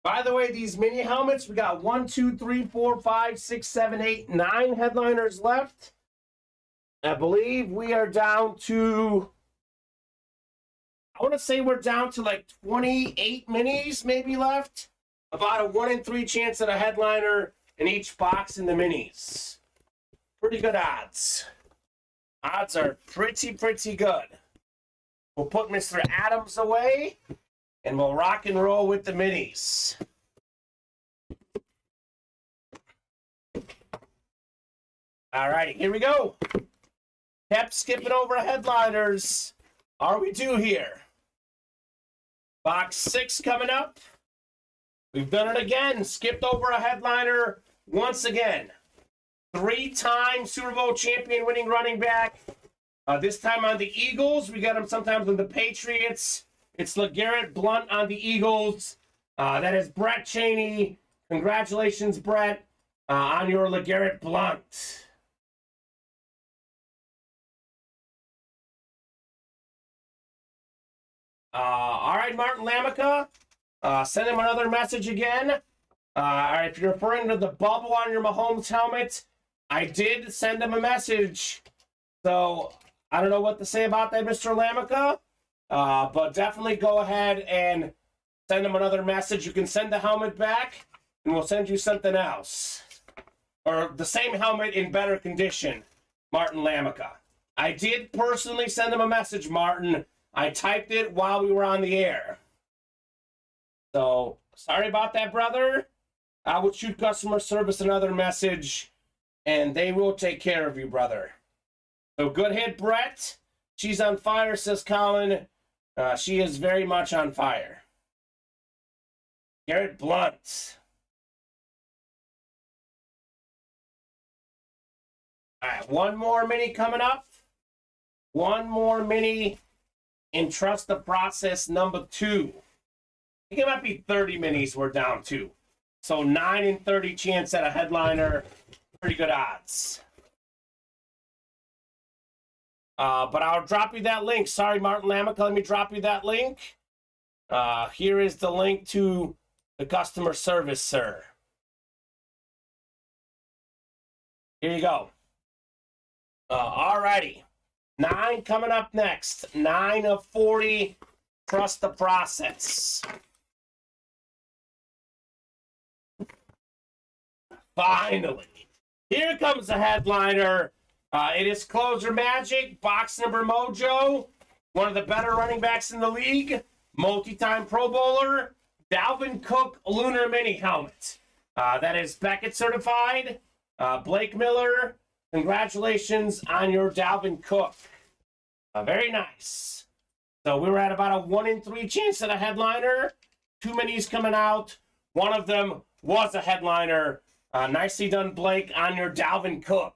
By the way, these mini helmets, we got 1, 2, 3, 4, 5, 6, 7, 8, 9 headliners left. I believe we are down to, I want to say we're down to like 28 minis maybe left. About a 1 in 3 chance at a headliner in each box in the minis. Pretty good odds. Odds are pretty good. We'll put Mr. Adams away, and we'll rock and roll with the minis. All right, here we go. Kept skipping over headliners. Are we due here? Box 6 coming up. We've done it again. Skipped over a headliner once again. 3-time Super Bowl champion winning running back. This time on the Eagles. We got him sometimes on the Patriots. It's LeGarrette Blount on the Eagles. That is Brett Cheney. Congratulations, Brett, on your LeGarrette Blount. All right, Martin Lamica. Send him another message again. If you're referring to the bubble on your Mahomes helmet, I did send him a message. So I don't know what to say about that, Mr. Lamica. But definitely go ahead and send him another message. You can send the helmet back, and we'll send you something else. Or the same helmet in better condition, Martin Lamica. I did personally send him a message, Martin. I typed it while we were on the air. So, sorry about that, brother. I will shoot customer service another message, and they will take care of you, brother. So, good hit, Brett. She's on fire, says Colin. She is very much on fire. Garrett Blount. All right, one more mini coming up. One more mini in Trust the Process number 2. I think it might be 30 minis we're down to. So 9 in 30 chance at a headliner. Pretty good odds. But I'll drop you that link. Sorry, Martin Lamica, let me drop you that link. Here is the link to the customer service, sir. Here you go. All righty. 9 coming up next. 9 of 40. Trust the process. Finally. Here comes the headliner. It is Closer Magic, box number Mojo. One of the better running backs in the league. Multi-time Pro Bowler. Dalvin Cook Lunar Mini Helmet. That is Beckett certified. Blake Miller, congratulations on your Dalvin Cook. Very nice. So we were at about a 1 in 3 chance at a headliner. 2 minis coming out. One of them was a headliner. Nicely done, Blake, on your Dalvin Cook.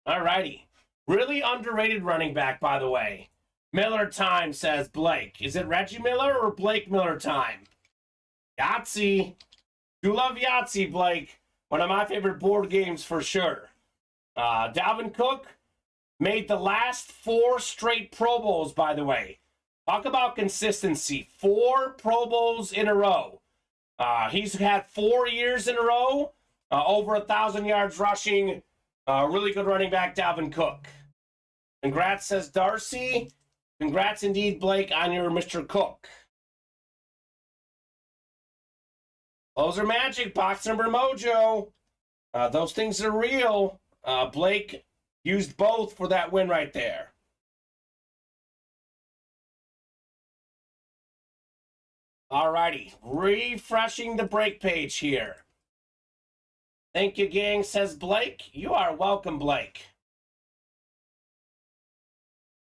All righty. Really underrated running back, by the way. Miller time, says Blake. Is it Reggie Miller or Blake Miller time? Yahtzee. Do love Yahtzee, Blake. One of my favorite board games for sure. Dalvin Cook made the last 4 straight Pro Bowls, by the way. Talk about consistency. 4 Pro Bowls in a row. He's had 4 years in a row. Over 1,000 yards rushing. Really good running back, Dalvin Cook. Congrats, says Darcy. Congrats indeed, Blake, on your Mr. Cook. Closer Magic, box number Mojo. Those things are real. Blake used both for that win right there. Alrighty, refreshing the break page here. Thank you, gang, says Blake. You are welcome, Blake.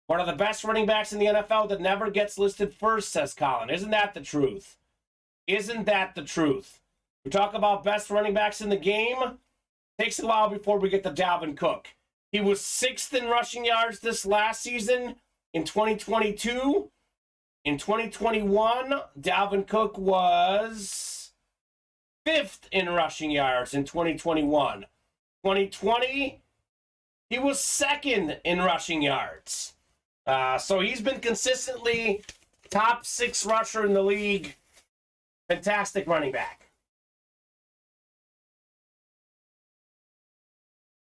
One of the best running backs in the NFL that never gets listed first, says Colin. Isn't that the truth? Isn't that the truth? We talk about best running backs in the game. Takes a while before we get to Dalvin Cook. He was 6th in rushing yards this last season in 2022. In 2021, Dalvin Cook was 5th in rushing yards in 2021. 2020, he was 2nd in rushing yards. So he's been consistently top 6 rusher in the league. Fantastic running back.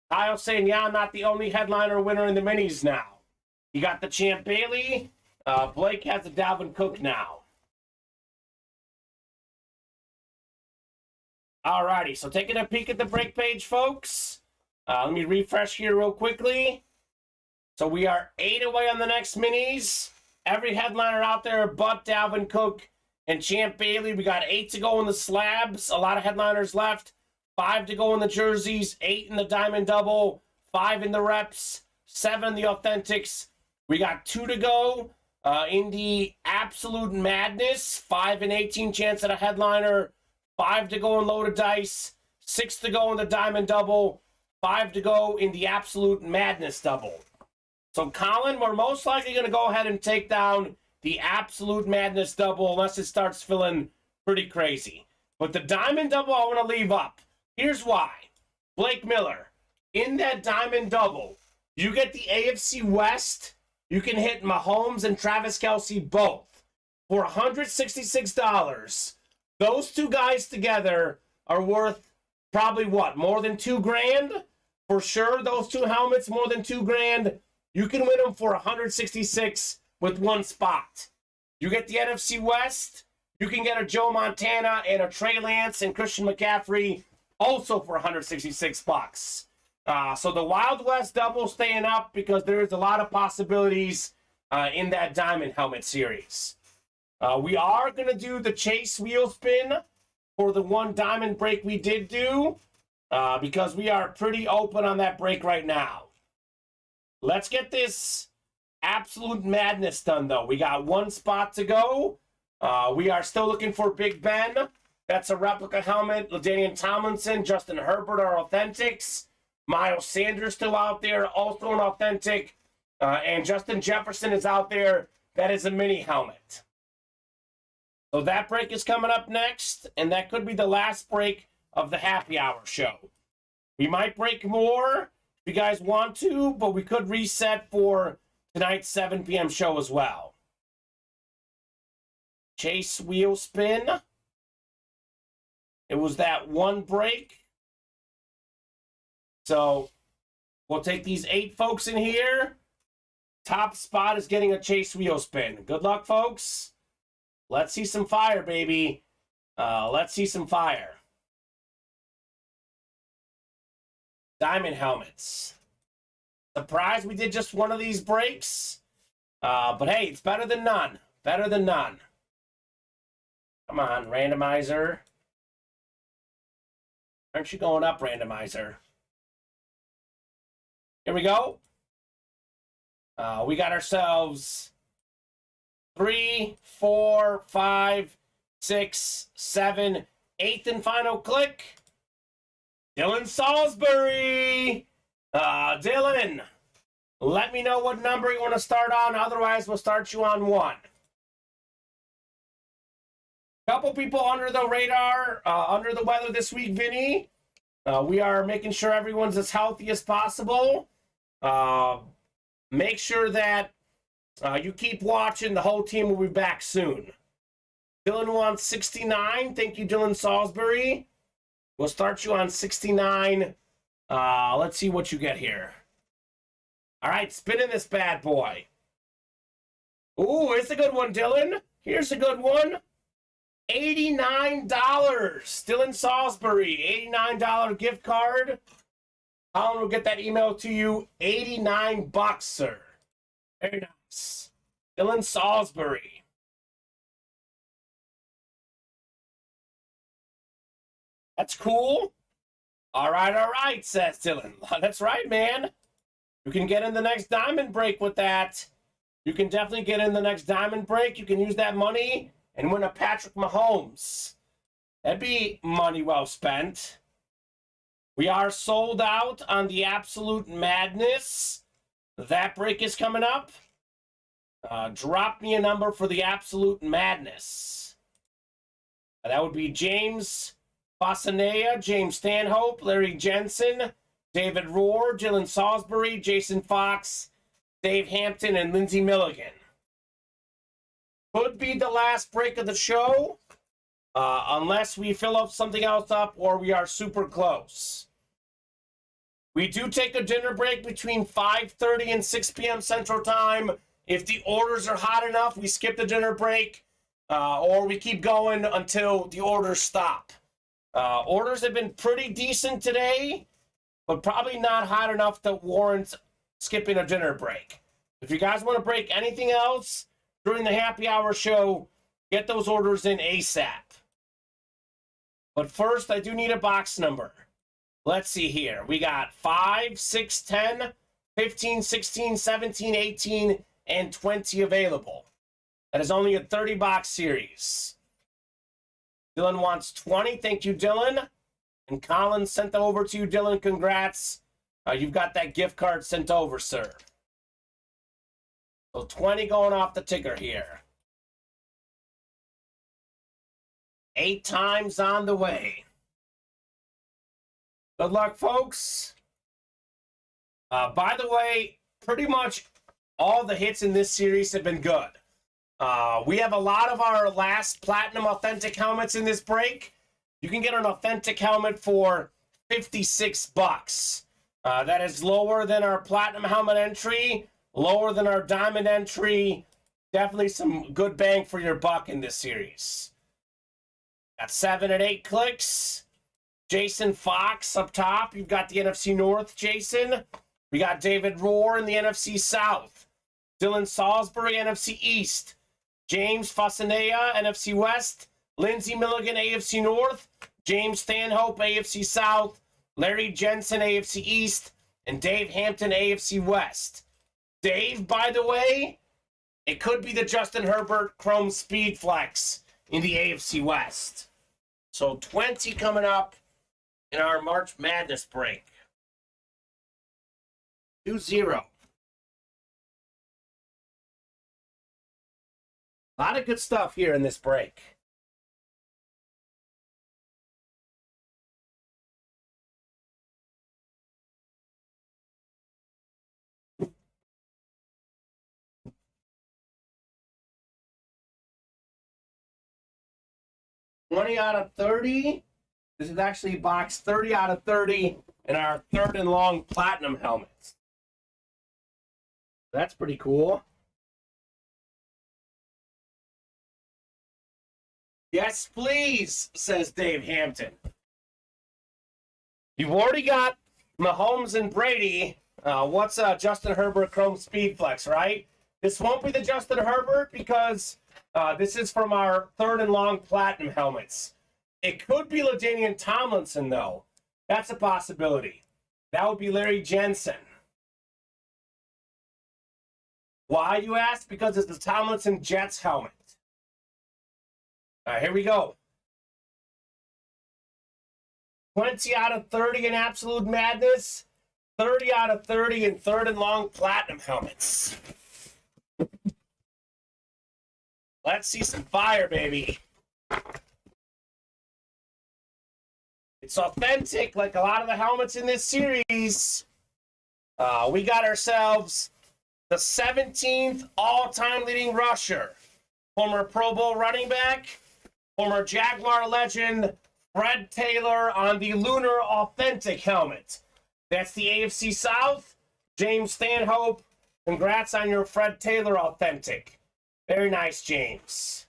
Kyle saying, yeah, I'm not the only headliner winner in the minis now. You got the Champ Bailey. Blake has the Dalvin Cook now. Alrighty, so taking a peek at the break page, folks. Let me refresh here real quickly. So we are 8 away on the next minis. Every headliner out there but Dalvin Cook and Champ Bailey. We got 8 to go in the slabs. A lot of headliners left. 5 to go in the jerseys, 8 in the diamond double, 5 in the reps, 7 in the authentics. We got 2 to go in the absolute madness, 5 and 18 chance at a headliner, 5 to go in loaded dice, 6 to go in the diamond double, 5 to go in the absolute madness double. So Colin, we're most likely going to go ahead and take down the absolute madness double unless it starts feeling pretty crazy. But the diamond double I want to leave up. Here's why. Blake Miller, in that diamond double, you get the AFC West. You can hit Mahomes and Travis Kelce both for $166. Those two guys together are worth probably what? More than $2,000? For sure, those two helmets, more than $2,000. You can win them for $166 with one spot. You get the NFC West. You can get a Joe Montana and a Trey Lance and Christian McCaffrey also for $166. So the Wild West double staying up because there's a lot of possibilities in that diamond helmet series. We are going to do the chase wheel spin for the one diamond break we did do because we are pretty open on that break right now. Let's get this absolute madness done, though. We got one spot to go. We are still looking for Big Ben. That's a replica helmet. LaDainian Tomlinson, Justin Herbert are authentics. Miles Sanders still out there, also an authentic. And Justin Jefferson is out there. That is a mini helmet. So that break is coming up next, and that could be the last break of the happy hour show. We might break more if you guys want to, but we could reset for tonight's 7 p.m. show as well. Chase wheel spin. It was that one break. So we'll take these 8 folks in here. Top spot is getting a chase wheel spin. Good luck, folks. Let's see some fire, baby. Let's see some fire. Diamond helmets. Surprised we did just one of these breaks. But hey, it's better than none. Better than none. Come on, randomizer. Aren't you going up, randomizer? Here we go. We got ourselves 3, 4, 5, 6, 7, 8th and final click. Dylan Salisbury. Dylan, let me know what number you want to start on. Otherwise, we'll start you on 1. Couple people under the radar, under the weather this week, Vinny. We are making sure everyone's as healthy as possible. Make sure that you keep watching. The whole team will be back soon. Dylan wants 69. Thank you, Dylan Salisbury. We'll start you on 69. Let's see what you get here. All right, spinning this bad boy. Ooh, it's a good one, Dylan. Here's a good one. $89. Dylan Salisbury, $89 gift card. Colin will get that email to you. $89, sir. Very nice. Dylan Salisbury. That's cool. All right, says Dylan. That's right, man. You can get in the next diamond break with that. You can definitely get in the next diamond break. You can use that money and win a Patrick Mahomes. That'd be money well spent. We are sold out on the Absolute Madness. That break is coming up. Drop me a number for the Absolute Madness. That would be James Fasanea, James Stanhope, Larry Jensen, David Rohr, Dylan Salisbury, Jason Fox, Dave Hampton, and Lindsey Milligan. Could be the last break of the show, unless we fill up something else up or we are super close. We do take a dinner break between 5:30 and 6 p.m. Central Time. If the orders are hot enough, we skip the dinner break, or we keep going until the orders stop. Orders have been pretty decent today, but probably not hot enough to warrant skipping a dinner break. If you guys want to break anything else during the happy hour show, get those orders in ASAP. But first, I do need a box number. Let's see here. We got 5, 6, 10, 15, 16, 17, 18, and 20 available. That is only a 30-box series. Dylan wants 20. Thank you, Dylan. And Colin sent that over to you, Dylan. Congrats. You've got that gift card sent over, sir. So 20 going off the ticker here. 8 times on the way. Good luck, folks. By the way, pretty much all the hits in this series have been good. We have a lot of our last Platinum Authentic helmets in this break. You can get an Authentic helmet for $56. That is lower than our Platinum helmet entry, lower than our Diamond entry. Definitely some good bang for your buck in this series. Got 7 and 8 clicks. Jason Fox up top. You've got the NFC North, Jason. We got David Rohr in the NFC South. Dylan Salisbury, NFC East. James Fasanea, NFC West. Lindsey Milligan, AFC North. James Stanhope, AFC South. Larry Jensen, AFC East. And Dave Hampton, AFC West. Dave, by the way, it could be the Justin Herbert Chrome Speed Flex in the AFC West. So 20 coming up in our March Madness break. 2-0. A lot of good stuff here in this break. $20 out of 30. This is actually box 30 out of 30 in our third and long Platinum helmets. That's pretty cool. Yes, please, says Dave Hampton. You've already got Mahomes and Brady. What's Justin Herbert Chrome Speed Flex, right? This won't be the Justin Herbert because this is from our third and long Platinum helmets. It could be LaDainian Tomlinson, though. That's a possibility. That would be Larry Jensen. Why, you ask? Because it's the Tomlinson Jets helmet. All right, here we go. 20 out of 30 in Absolute Madness. 30 out of 30 in third and long Platinum helmets. Let's see some fire, baby. It's authentic, like a lot of the helmets in this series. We got ourselves the 17th all-time leading rusher, former Pro Bowl running back, former Jaguar legend, Fred Taylor on the Lunar Authentic helmet. That's the AFC South. James Stanhope, congrats on your Fred Taylor Authentic. Very nice, James.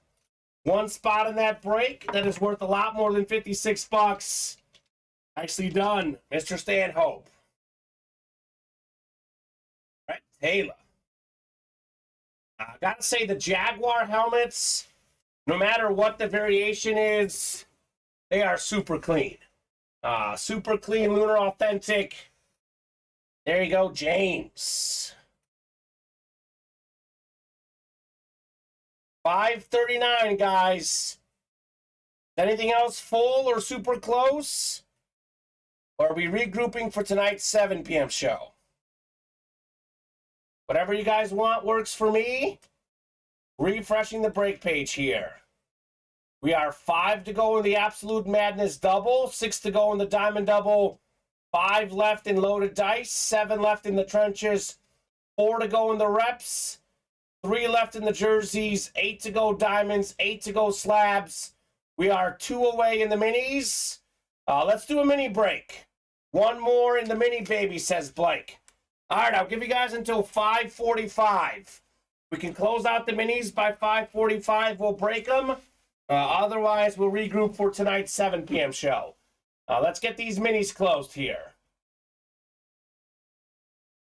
One spot in that break that is worth a lot more than $56. Nicely done, Mr. Stanhope. Fred Taylor. I gotta say, the Jaguar helmets, no matter what the variation is, they are super clean. Super clean, lunar authentic. There you go, James. 539, guys. Anything else full or super close? Or are we regrouping for tonight's 7 p.m. show? Whatever you guys want works for me. Refreshing the break page here. We are 5 to go in the Absolute Madness double, 6 to go in the Diamond double, 5 left in loaded dice, 7 left in the trenches, 4 to go in the reps, 3 left in the jerseys, 8 to go diamonds, 8 to go slabs. We are 2 away in the minis. Let's do a mini break. 1 more in the mini, baby, says Blake. All right, I'll give you guys until 5:45. We can close out the minis by 5:45. We'll break them. Otherwise, we'll regroup for tonight's 7 p.m. show. Let's get these minis closed here.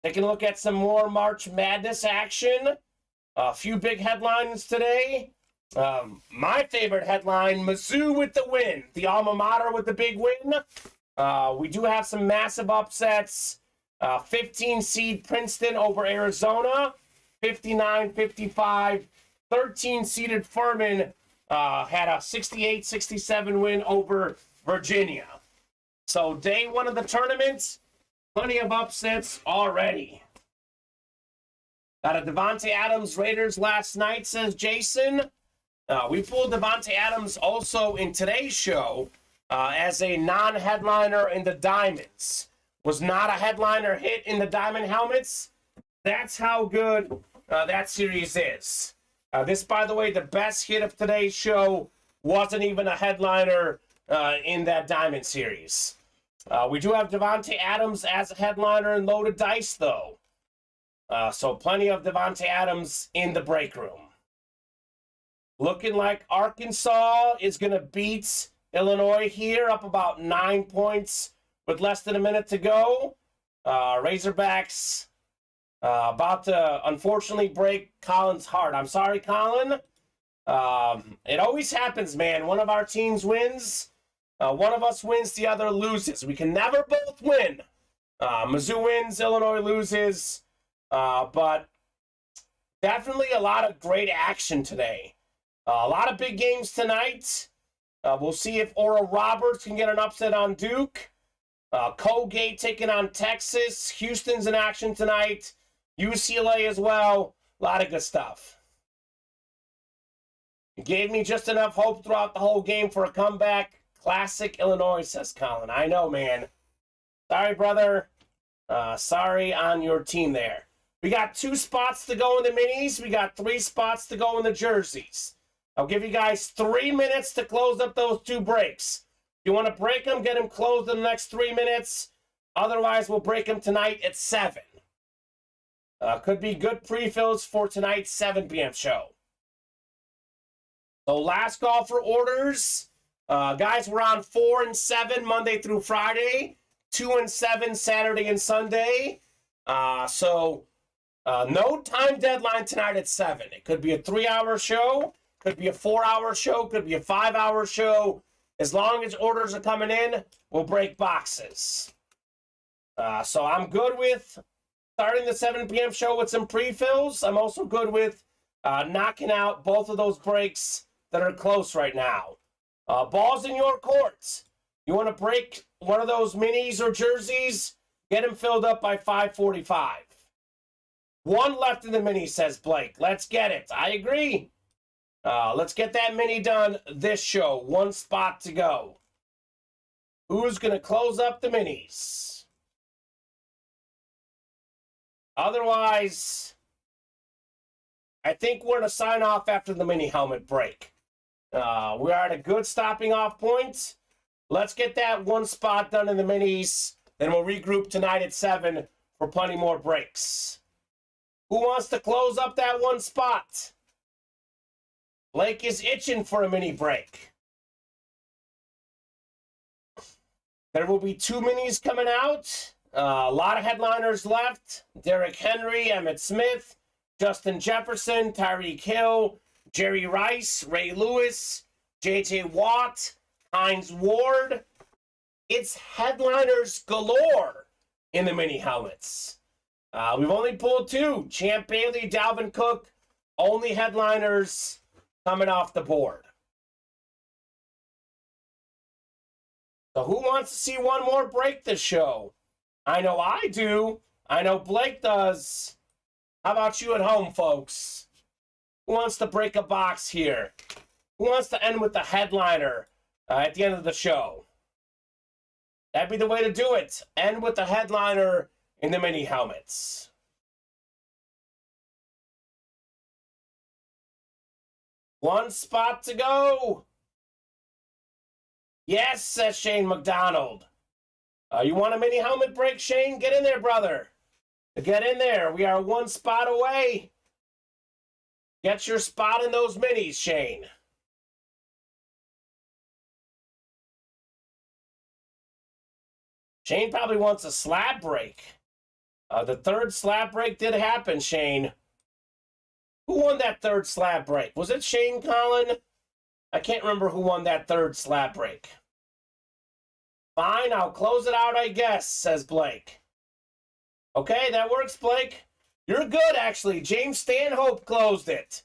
Taking a look at some more March Madness action. A few big headlines today. My favorite headline, Mizzou with the win. The alma mater with the big win. We do have some massive upsets. 15 seed Princeton over Arizona. 59-55. 13 seeded Furman had a 68-67 win over Virginia. So day 1 of the tournament, plenty of upsets already. Got a Devontae Adams Raiders last night, says Jason. We pulled Devontae Adams also in today's show as a non-headliner in the Diamonds. Was not a headliner hit in the Diamond helmets. That's how good that series is. This, by the way, the best hit of today's show wasn't even a headliner in that Diamond series. We do have Devontae Adams as a headliner in loaded dice, though. So plenty of Devontae Adams in the break room. Looking like Arkansas is going to beat Illinois here, up about 9 points with less than a minute to go. Razorbacks about to, unfortunately, break Colin's heart. I'm sorry, Colin. It always happens, man. One of our teams wins. One of us wins, the other loses. We can never both win. Mizzou wins, Illinois loses. But definitely a lot of great action today. A lot of big games tonight. We'll see if Oral Roberts can get an upset on Duke. Colgate taking on Texas. Houston's in action tonight. UCLA as well. A lot of good stuff. It gave me just enough hope throughout the whole game for a comeback. Classic Illinois, says Colin. I know, man. Sorry, brother. Sorry on your team there. We got 2 spots to go in the minis. We got 3 spots to go in the jerseys. I'll give you guys 3 minutes to close up those 2 breaks. If you want to break them, get them closed in the next 3 minutes. Otherwise, we'll break them tonight at 7. Could be good pre-fills for tonight's 7 p.m. show. So last call for orders. Guys, we're on 4 and 7 Monday through Friday. 2 and 7 Saturday and Sunday. So no time deadline tonight at 7. It could be a 3-hour show. Could be a 4-hour show. Could be a 5-hour show. As long as orders are coming in, we'll break boxes. So I'm good with starting the 7 p.m. show with some pre-fills. I'm also good with knocking out both of those breaks that are close right now. Ball's in your court. You want to break one of those minis or jerseys? Get them filled up by 5:45. 1 left in the mini, says Blake. Let's get it. I agree. Let's get that mini done this show. 1 spot to go. Who's going to close up the minis? Otherwise, I think we're going to sign off after the mini helmet break. We are at a good stopping off point. Let's get that 1 spot done in the minis. Then we'll regroup tonight at 7 for plenty more breaks. Who wants to close up that 1 spot? Blake is itching for a mini break. There will be 2 minis coming out. A lot of headliners left. Derrick Henry, Emmett Smith, Justin Jefferson, Tyreek Hill, Jerry Rice, Ray Lewis, J.J. Watt, Hines Ward. It's headliners galore in the mini helmets. We've only pulled 2. Champ Bailey, Dalvin Cook, only headliners coming off the board. So who wants to see one more break this show? I know I do. I know Blake does. How about you at home, folks? Who wants to break a box here? Who wants to end with the headliner at the end of the show? That'd be the way to do it. End with the headliner in the mini helmets. One spot to go. Yes, says Shane McDonald. You want a mini helmet break, Shane? Get in there, brother. Get in there. We are one spot away. Get your spot in those minis, Shane. Shane probably wants a slab break. The third slab break did happen, Shane. Who won that third slab break? Was it Shane Collin? I can't remember who won that third slab break. Fine, I'll close it out, I guess, says Blake. Okay, that works, Blake. You're good, actually. James Stanhope closed it.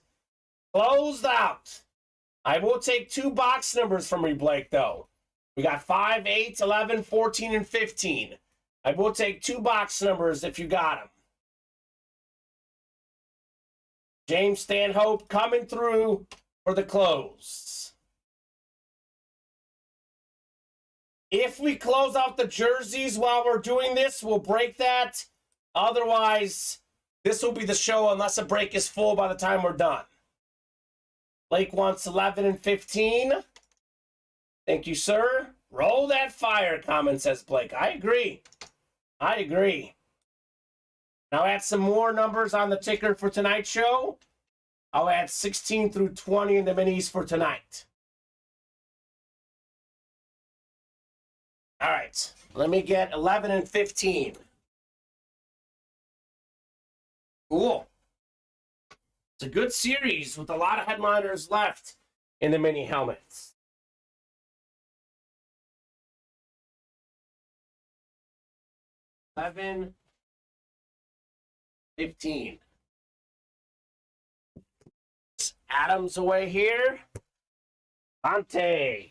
Closed out. I will take 2 box numbers from you, Blake, though. We got 5, 8, 11, 14, and 15. I will take 2 box numbers if you got them. James Stanhope coming through for the close. If we close out the jerseys while we're doing this, we'll break that. Otherwise, this will be the show unless a break is full by the time we're done. Blake wants 11 and 15. Thank you, sir. Roll that fire, Kamen, says Blake. I agree. I agree. Now add some more numbers on the ticker for tonight's show. I'll add 16 through 20 in the minis for tonight. All right, let me get 11 and 15. Cool. It's a good series with a lot of headliners left in the mini helmets. 11, 15. Adams away here. Ante.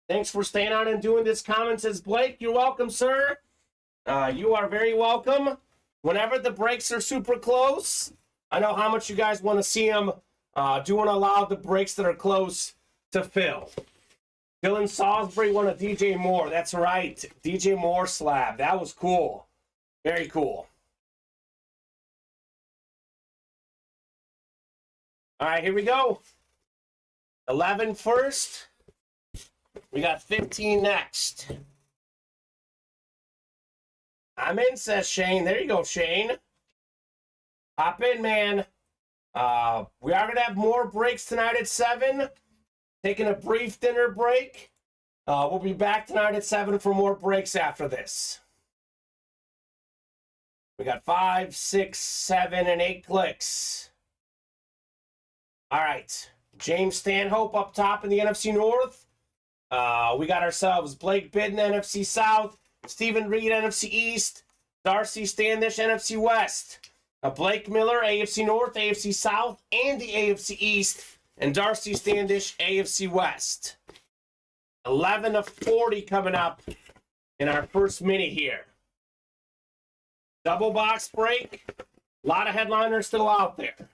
Thanks for staying on and doing this, Kamen, says Blake. You're welcome, sir. You are very welcome. Whenever the breaks are super close, I know how much you guys want to see them. Do want to allow the breaks that are close to fill. Dylan Salisbury won a DJ Moore. That's right. DJ Moore slab. That was cool. Very cool. All right, here we go. 11 first. We got 15 next. I'm in, says Shane. There you go, Shane. Hop in, man. We are going to have more breaks tonight at 7. Taking a brief dinner break. We'll be back tonight at 7 for more breaks after this. We got 5, 6, 7, and 8 clicks. All right. James Stanhope up top in the NFC North. We got ourselves Blake Bidden, NFC South. Stephen Reed, NFC East. Darcy Standish, NFC West. Blake Miller, AFC North, AFC South, and the AFC East. And Darcy Standish, AFC West. 11 of 40 coming up in our first mini here. Double box break. A lot of headliners still out there.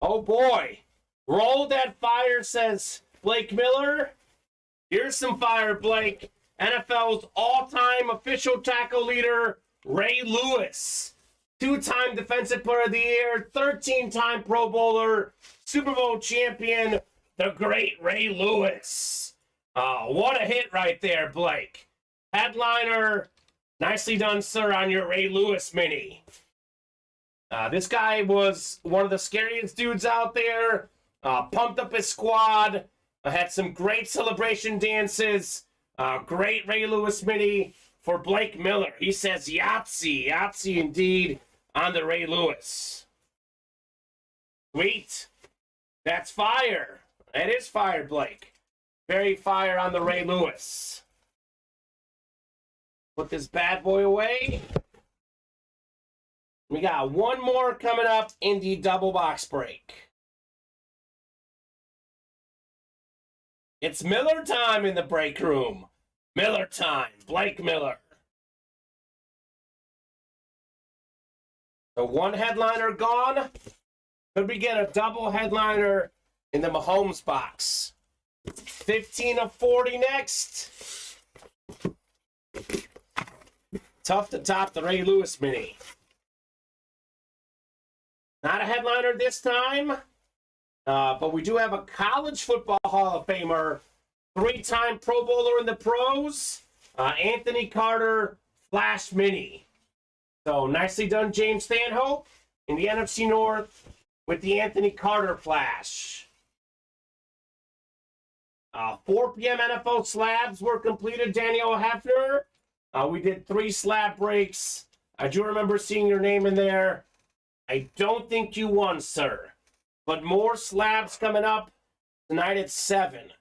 Oh boy. Roll that fire, says Blake Miller. Here's some fire, Blake. NFL's all-time official tackle leader, Ray Lewis. 2-time Defensive Player of the Year, 13-time Pro Bowler, Super Bowl champion, the great Ray Lewis. What a hit right there, Blake. Headliner, nicely done, sir, on your Ray Lewis mini. This guy was one of the scariest dudes out there. Pumped up his squad. Had some great celebration dances. Great Ray Lewis mini for Blake Miller. He says Yahtzee. Yahtzee indeed on the Ray Lewis. Sweet. That's fire. That is fire, Blake. Very fire on the Ray Lewis. Put this bad boy away. We got one more coming up in the double box break. It's Miller time in the break room. Miller time. Blake Miller. So one headliner gone. Could we get a double headliner in the Mahomes box? 15 of 40 next. Tough to top the Ray Lewis mini. Not a headliner this time, but we do have a college football Hall of Famer, 3-time Pro Bowler in the pros, Anthony Carter Flash Mini. So nicely done, James Stanhope, in the NFC North with the Anthony Carter Flash. 4 p.m. NFL slabs were completed, Daniel Hefner. We did 3 slab breaks. I do remember seeing your name in there. I don't think you won, sir. But more slabs coming up tonight at 7.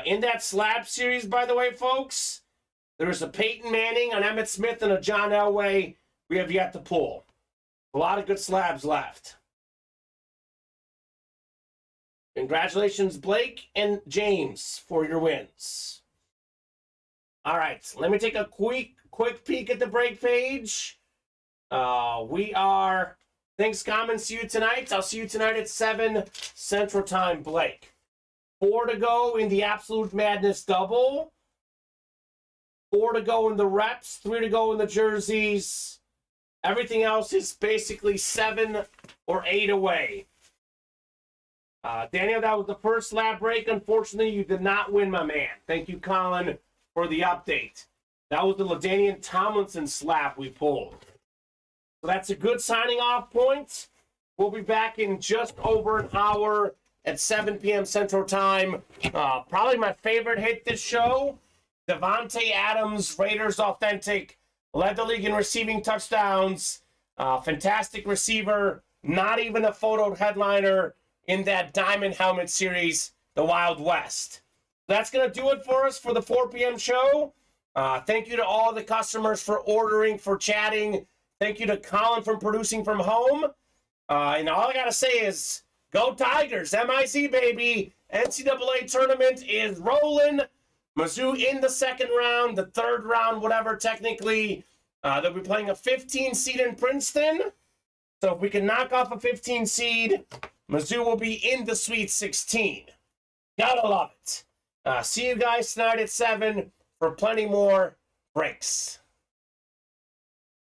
In that slab series, by the way, folks, there's a Peyton Manning, an Emmitt Smith, and a John Elway we have yet to pull. A lot of good slabs left. Congratulations, Blake and James, for your wins. All right, let me take a quick peek at the break page. Thanks, Kamen. See you tonight. I'll see you tonight at 7 Central Time, Blake. 4 to go in the Absolute Madness double. 4 to go in the reps. 3 to go in the jerseys. Everything else is basically 7 or 8 away. Daniel, that was the first slab break. Unfortunately, you did not win, my man. Thank you, Colin, for the update. That was the LaDainian Tomlinson slab we pulled. So that's a good signing off point. We'll be back in just over an hour at 7 p.m. Central Time. Probably my favorite hit this show. Devontae Adams, Raiders Authentic, led the league in receiving touchdowns. Fantastic receiver. Not even a photoed headliner in that Diamond Helmet series, the Wild West. That's going to do it for us for the 4 p.m. show. Thank you to all the customers for ordering, for chatting. Thank you to Colin for producing from home. And all I got to say is, go Tigers, MIC, baby. NCAA tournament is rolling. Mizzou in the second round, the third round, whatever, technically. They'll be playing a 15 seed in Princeton. So if we can knock off a 15 seed, Mizzou will be in the Sweet 16. Gotta love it. See you guys tonight at 7 for plenty more breaks.